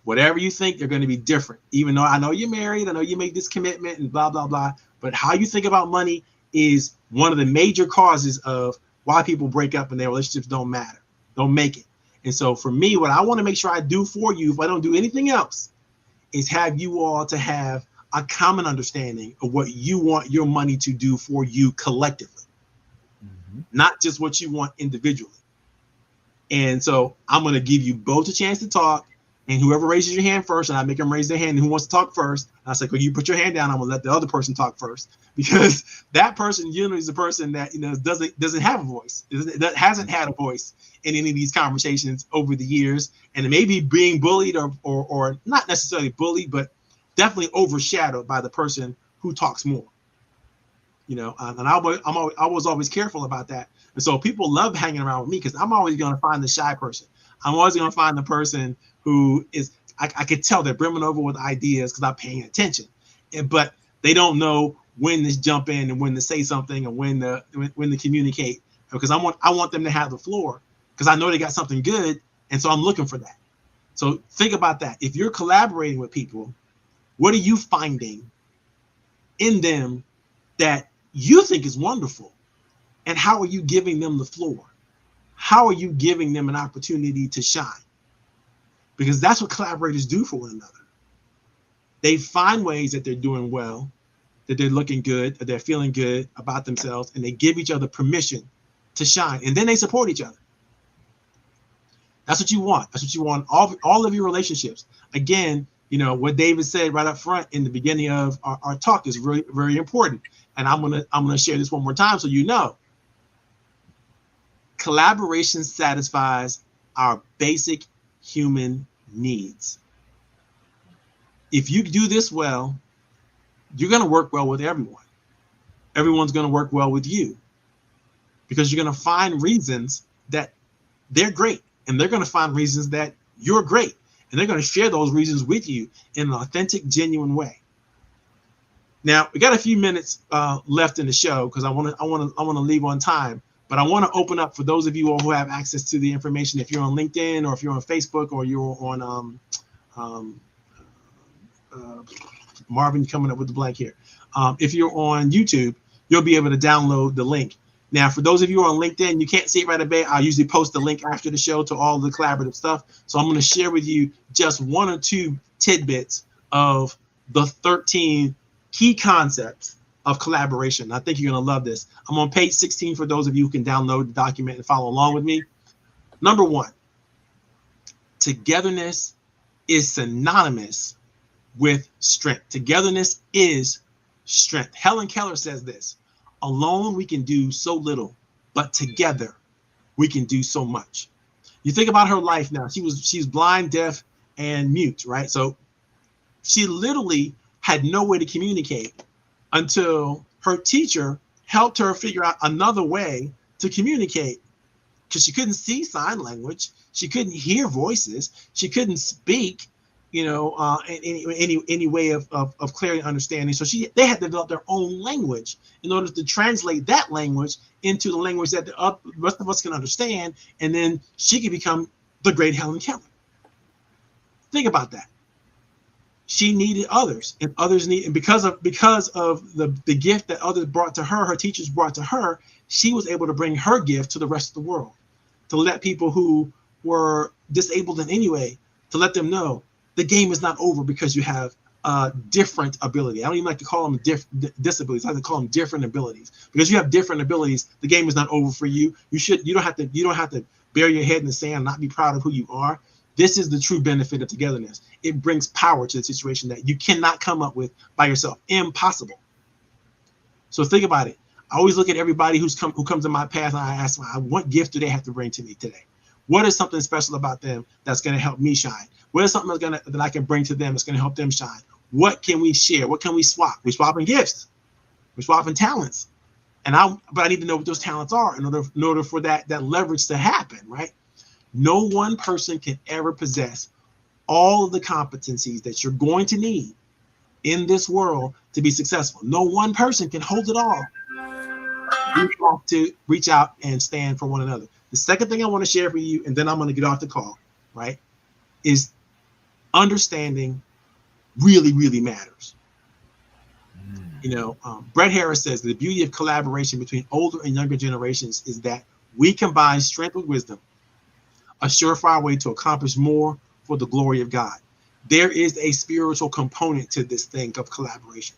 Whatever you think, they're going to be different. Even though I know you're married, I know you make this commitment and blah, blah, blah. But how you think about money is one of the major causes of why people break up and their relationships don't make it. And so for me, what I want to make sure I do for you, if I don't do anything else, is have you all to have a common understanding of what you want your money to do for you collectively, not just what you want individually. And so I'm going to give you both a chance to talk, and whoever raises your hand first, and I make them raise their hand, and who wants to talk first, I say, well, you put your hand down, I'm going to let the other person talk first, because that person usually is the person that, doesn't have a voice, that hasn't had a voice in any of these conversations over the years, and it may be being bullied or not necessarily bullied, but definitely overshadowed by the person who talks more. And I was always careful about that. And so people love hanging around with me because I'm always going to find the shy person. I'm always going to find the person who is, I could tell they're brimming over with ideas because I'm paying attention, but they don't know when to jump in and when to say something and when to communicate, because I want them to have the floor because I know they got something good. And so I'm looking for that. So think about that. If you're collaborating with people, what are you finding in them that you think is wonderful? And how are you giving them the floor? how are you giving them an opportunity to shine? Because that's what collaborators do for one another. They find ways that they're doing well, that they're looking good, that they're feeling good about themselves, and they give each other permission to shine. And then they support each other. That's what you want. That's what you want. All of your relationships. Again, you know, what David said right up front in the beginning of our talk is really very important. And I'm gonna share this one more time so you know. Collaboration satisfies our basic human needs. If you do this well, you're going to work well with everyone. Everyone's going to work well with you because you're going to find reasons that they're great, and they're going to find reasons that you're great, and they're going to share those reasons with you in an authentic, genuine way. Now, we got a few minutes left in the show because I want to leave on time. But I want to open up for those of you all who have access to the information. If you're on LinkedIn or if you're on Facebook or you're on Marvin coming up with the blank here. If you're on YouTube, you'll be able to download the link. Now, for those of you who are on LinkedIn, you can't see it right away. I usually post the link after the show to all the collaborative stuff. So I'm going to share with you just one or two tidbits of the 13 key concepts of collaboration. I think you're going to love this. I'm on page 16 for those of you who can download the document and follow along with me. Number one, togetherness is synonymous with strength. Togetherness is strength. Helen Keller says this: alone we can do so little, but together we can do so much. You think about her life now. She's blind, deaf, and mute, right? So she literally had no way to communicate until her teacher helped her figure out another way to communicate, because she couldn't see sign language, she couldn't hear voices, she couldn't speak, you know, any way of clearly understanding. So they had to develop their own language in order to translate that language into the language that the rest of us can understand, and then she could become the great Helen Keller. Think about that. She needed others, and others need, and because of the gift that others brought to her, her teachers brought to her, she was able to bring her gift to the rest of the world, to let people who were disabled in any way, to let them know the game is not over because you have different ability. I don't even like to call them disabilities. I like to call them different abilities. Because you have different abilities, the game is not over for you. You don't have to bury your head in the sand and not be proud of who you are. This is the true benefit of togetherness. It brings power to the situation that you cannot come up with by yourself. Impossible. So think about it. I always look at everybody who comes in my path, and I ask them, what gift do they have to bring to me today? What is something special about them that's going to help me shine? What is something that I can bring to them that's going to help them shine? What can we share? What can we swap? We swap in gifts. We swap in talents. But I need to know what those talents are in order for that leverage to happen, right? No one person can ever possess all of the competencies that you're going to need in this world to be successful. No one person can hold it all. We have to reach out and stand for one another. The second thing I want to share with you, and then I'm going to get off the call, right, is understanding really, really matters. You know, Brett Harris says the beauty of collaboration between older and younger generations is that we combine strength with wisdom, a surefire way to accomplish more for the glory of God. There is a spiritual component to this thing of collaboration,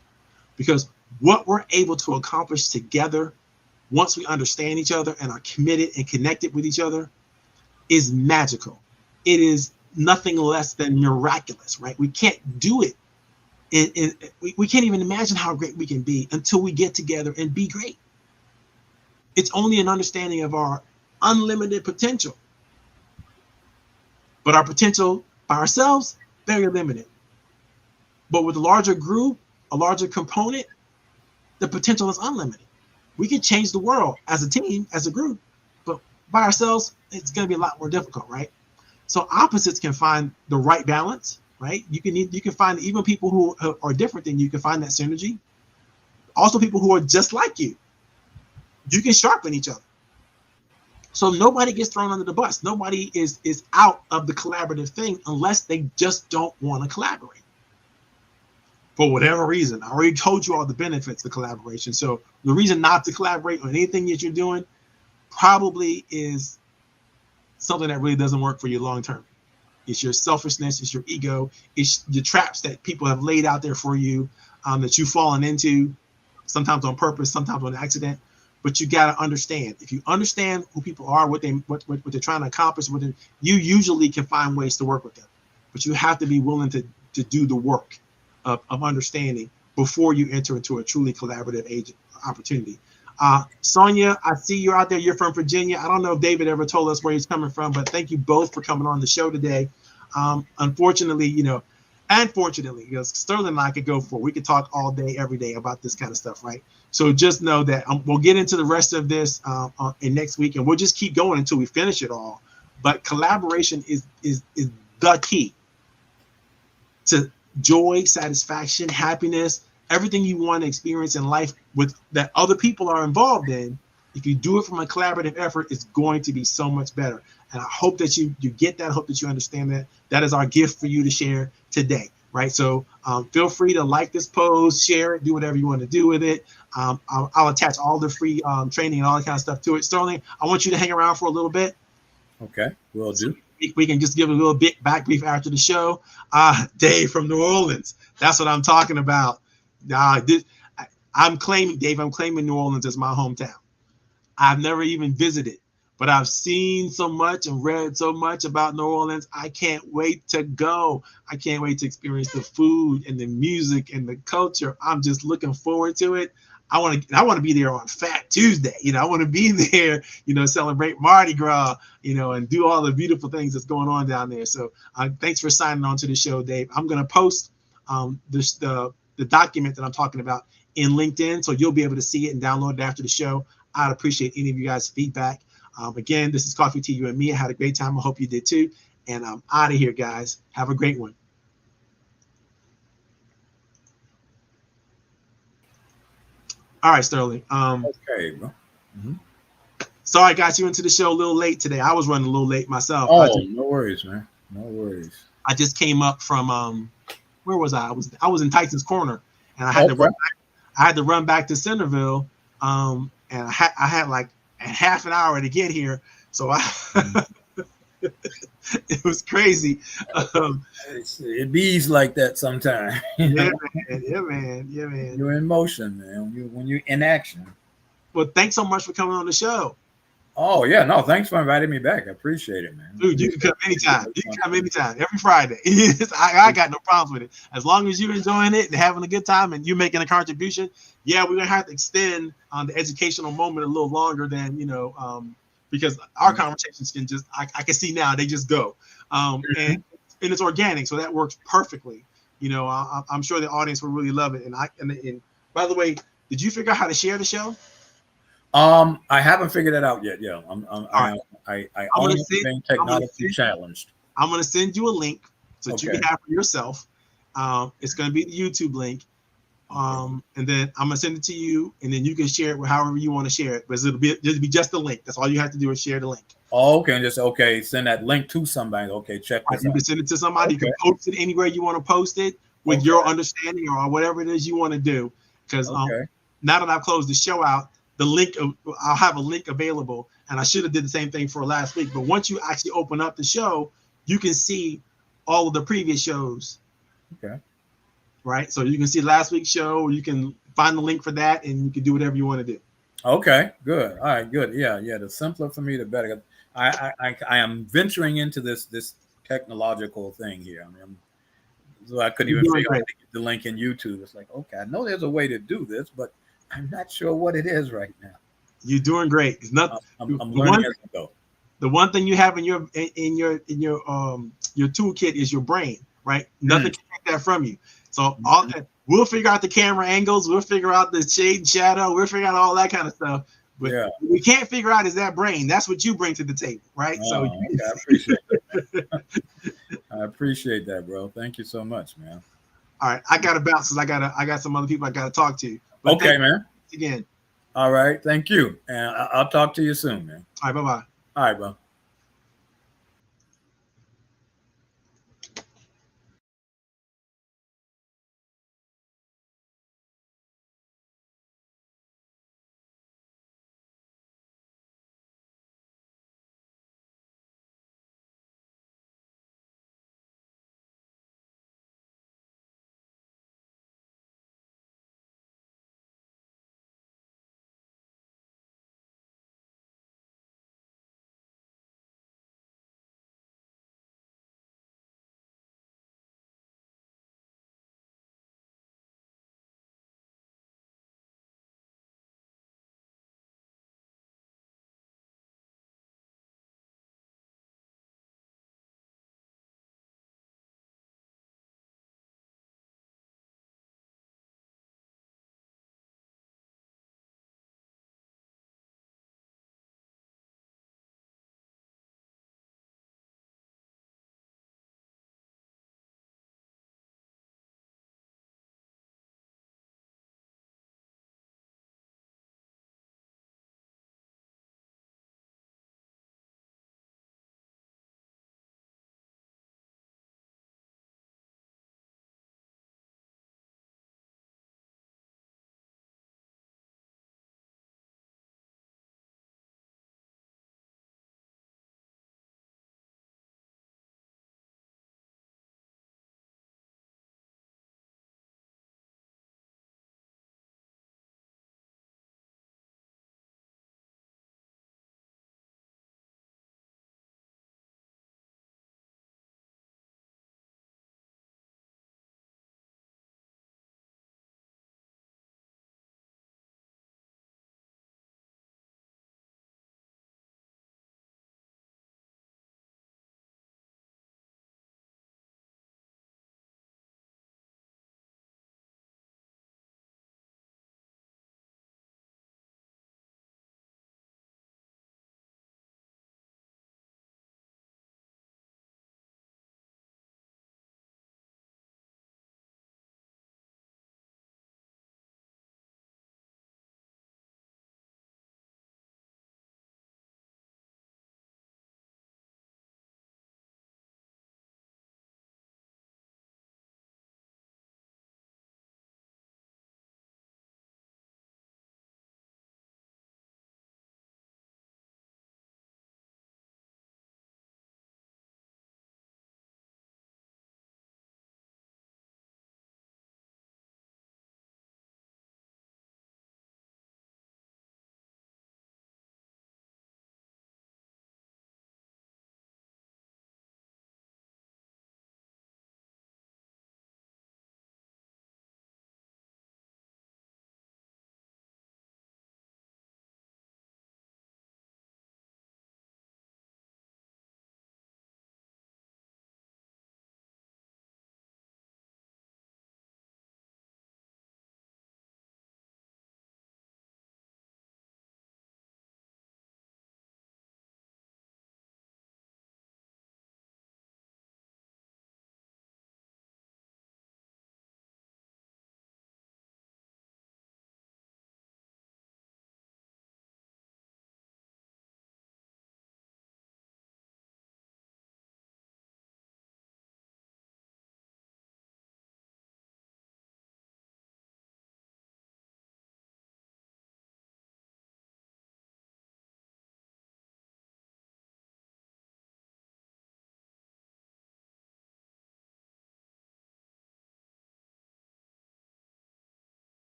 because what we're able to accomplish together, once we understand each other and are committed and connected with each other, is magical. It is nothing less than miraculous, right? We can't do it. We can't even imagine how great we can be until we get together and be great. It's only an understanding of our unlimited potential. But our potential by ourselves, very limited. But with a larger group, a larger component, the potential is unlimited. We can change the world as a team, as a group, but by ourselves, it's going to be a lot more difficult, right? So opposites can find the right balance, right? You can find even people who are different than you can find that synergy. Also, people who are just like you can sharpen each other. So nobody gets thrown under the bus. Nobody is out of the collaborative thing unless they just don't want to collaborate. For whatever reason. I already told you all the benefits of collaboration. So the reason not to collaborate on anything that you're doing probably is something that really doesn't work for you long term. It's your selfishness, it's your ego, it's the traps that people have laid out there for you, that you've fallen into, sometimes on purpose, sometimes on accident. But you got to understand. If you understand who people are, what they're trying to accomplish, you usually can find ways to work with them. But you have to be willing to do the work of understanding before you enter into a truly collaborative opportunity. Sonia, I see you're out there. You're from Virginia. I don't know if David ever told us where he's coming from, but thank you both for coming on the show today. Unfortunately, and fortunately, because Sterling and I we could talk all day, every day about this kind of stuff, right? So just know that we'll get into the rest of this in next week, and we'll just keep going until we finish it all. But collaboration is the key to joy, satisfaction, happiness, everything you want to experience in life with that other people are involved in. If you do it from a collaborative effort, it's going to be so much better. And I hope that you get that. I hope that you understand that. That is our gift for you to share today, right? So feel free to like this post, share it, do whatever you want to do with it. I'll attach all the free training and all that kind of stuff to it. Sterling, I want you to hang around for a little bit. Okay, will do. So we can just give a little bit back brief after the show. Dave from New Orleans. That's what I'm talking about. I'm claiming New Orleans as my hometown. I've never even visited, but I've seen so much and read so much about New Orleans. I can't wait to go. I can't wait to experience the food and the music and the culture. I'm just looking forward to it. I want to be there on Fat Tuesday. I want to be there, celebrate Mardi Gras, and do all the beautiful things that's going on down there. So thanks for signing on to the show, Dave. I'm going to post the document that I'm talking about in LinkedIn, so you'll be able to see it and download it after the show. I'd appreciate any of you guys' feedback. Again, this is Coffee Tea, you and me. I had a great time. I hope you did too. And I'm out of here, guys. Have a great one. All right, Sterling. Okay, bro. Mm-hmm. Sorry, I got you into the show a little late today. I was running a little late myself. Oh, no worries, man. No worries. I just came up from where was I? I was in Tyson's Corner, and I had to run back. I had to run back to Centerville, and I had like a half an hour to get here, so it was crazy. It bees like that sometimes. Yeah, man. You're in motion, man. When you're in action. Well, thanks so much for coming on the show. Oh yeah, no, thanks for inviting me back. I appreciate it, man. Dude, you can come anytime. You can come anytime, every Friday. I got no problems with it. As long as you're enjoying it and having a good time and you're making a contribution, yeah, we're gonna have to extend the educational moment a little longer than because our conversations can just I can see now they just go. And it's organic, so that works perfectly. I'm sure the audience will really love it. And by the way, did you figure out how to share the show? I haven't figured it out yet. Yeah, I own being technology challenged. I'm gonna send you a link so that you can have for yourself. It's gonna be the YouTube link, and then I'm gonna send it to you, and then you can share it with however you want to share it. But it'll be just a link. That's all you have to do is share the link. Oh, okay, and just send that link to somebody. Okay, check this out. You can send it to somebody. You can post it anywhere you want to post it with your understanding or whatever it is you want to do. Because now that I've closed the show out, I'll have a link available, and I should have did the same thing for last week. But once you actually open up the show, you can see all of the previous shows. Okay. Right. So you can see last week's show. You can find the link for that, and you can do whatever you want to do. Okay. Good. All right. Good. Yeah. The simpler for me, the better. I am venturing into this technological thing here. So I couldn't even figure out how to get the link in YouTube. It's like, okay, I know there's a way to do this, but I'm not sure what it is right now. You're doing great. It's not. I'm learning as I go. The one thing you have in your toolkit is your brain, right? Nothing can take that from you. So we'll figure out the camera angles. We'll figure out the shade and shadow. We'll figure out all that kind of stuff. But what we can't figure out is that brain. That's what you bring to the table, right? I appreciate that. I appreciate that, bro. Thank you so much, man. All right, I gotta bounce because I got some other people I gotta talk to. But okay, man. Again. All right, thank you, and I'll talk to you soon, man. All right, bye-bye. All right, bro.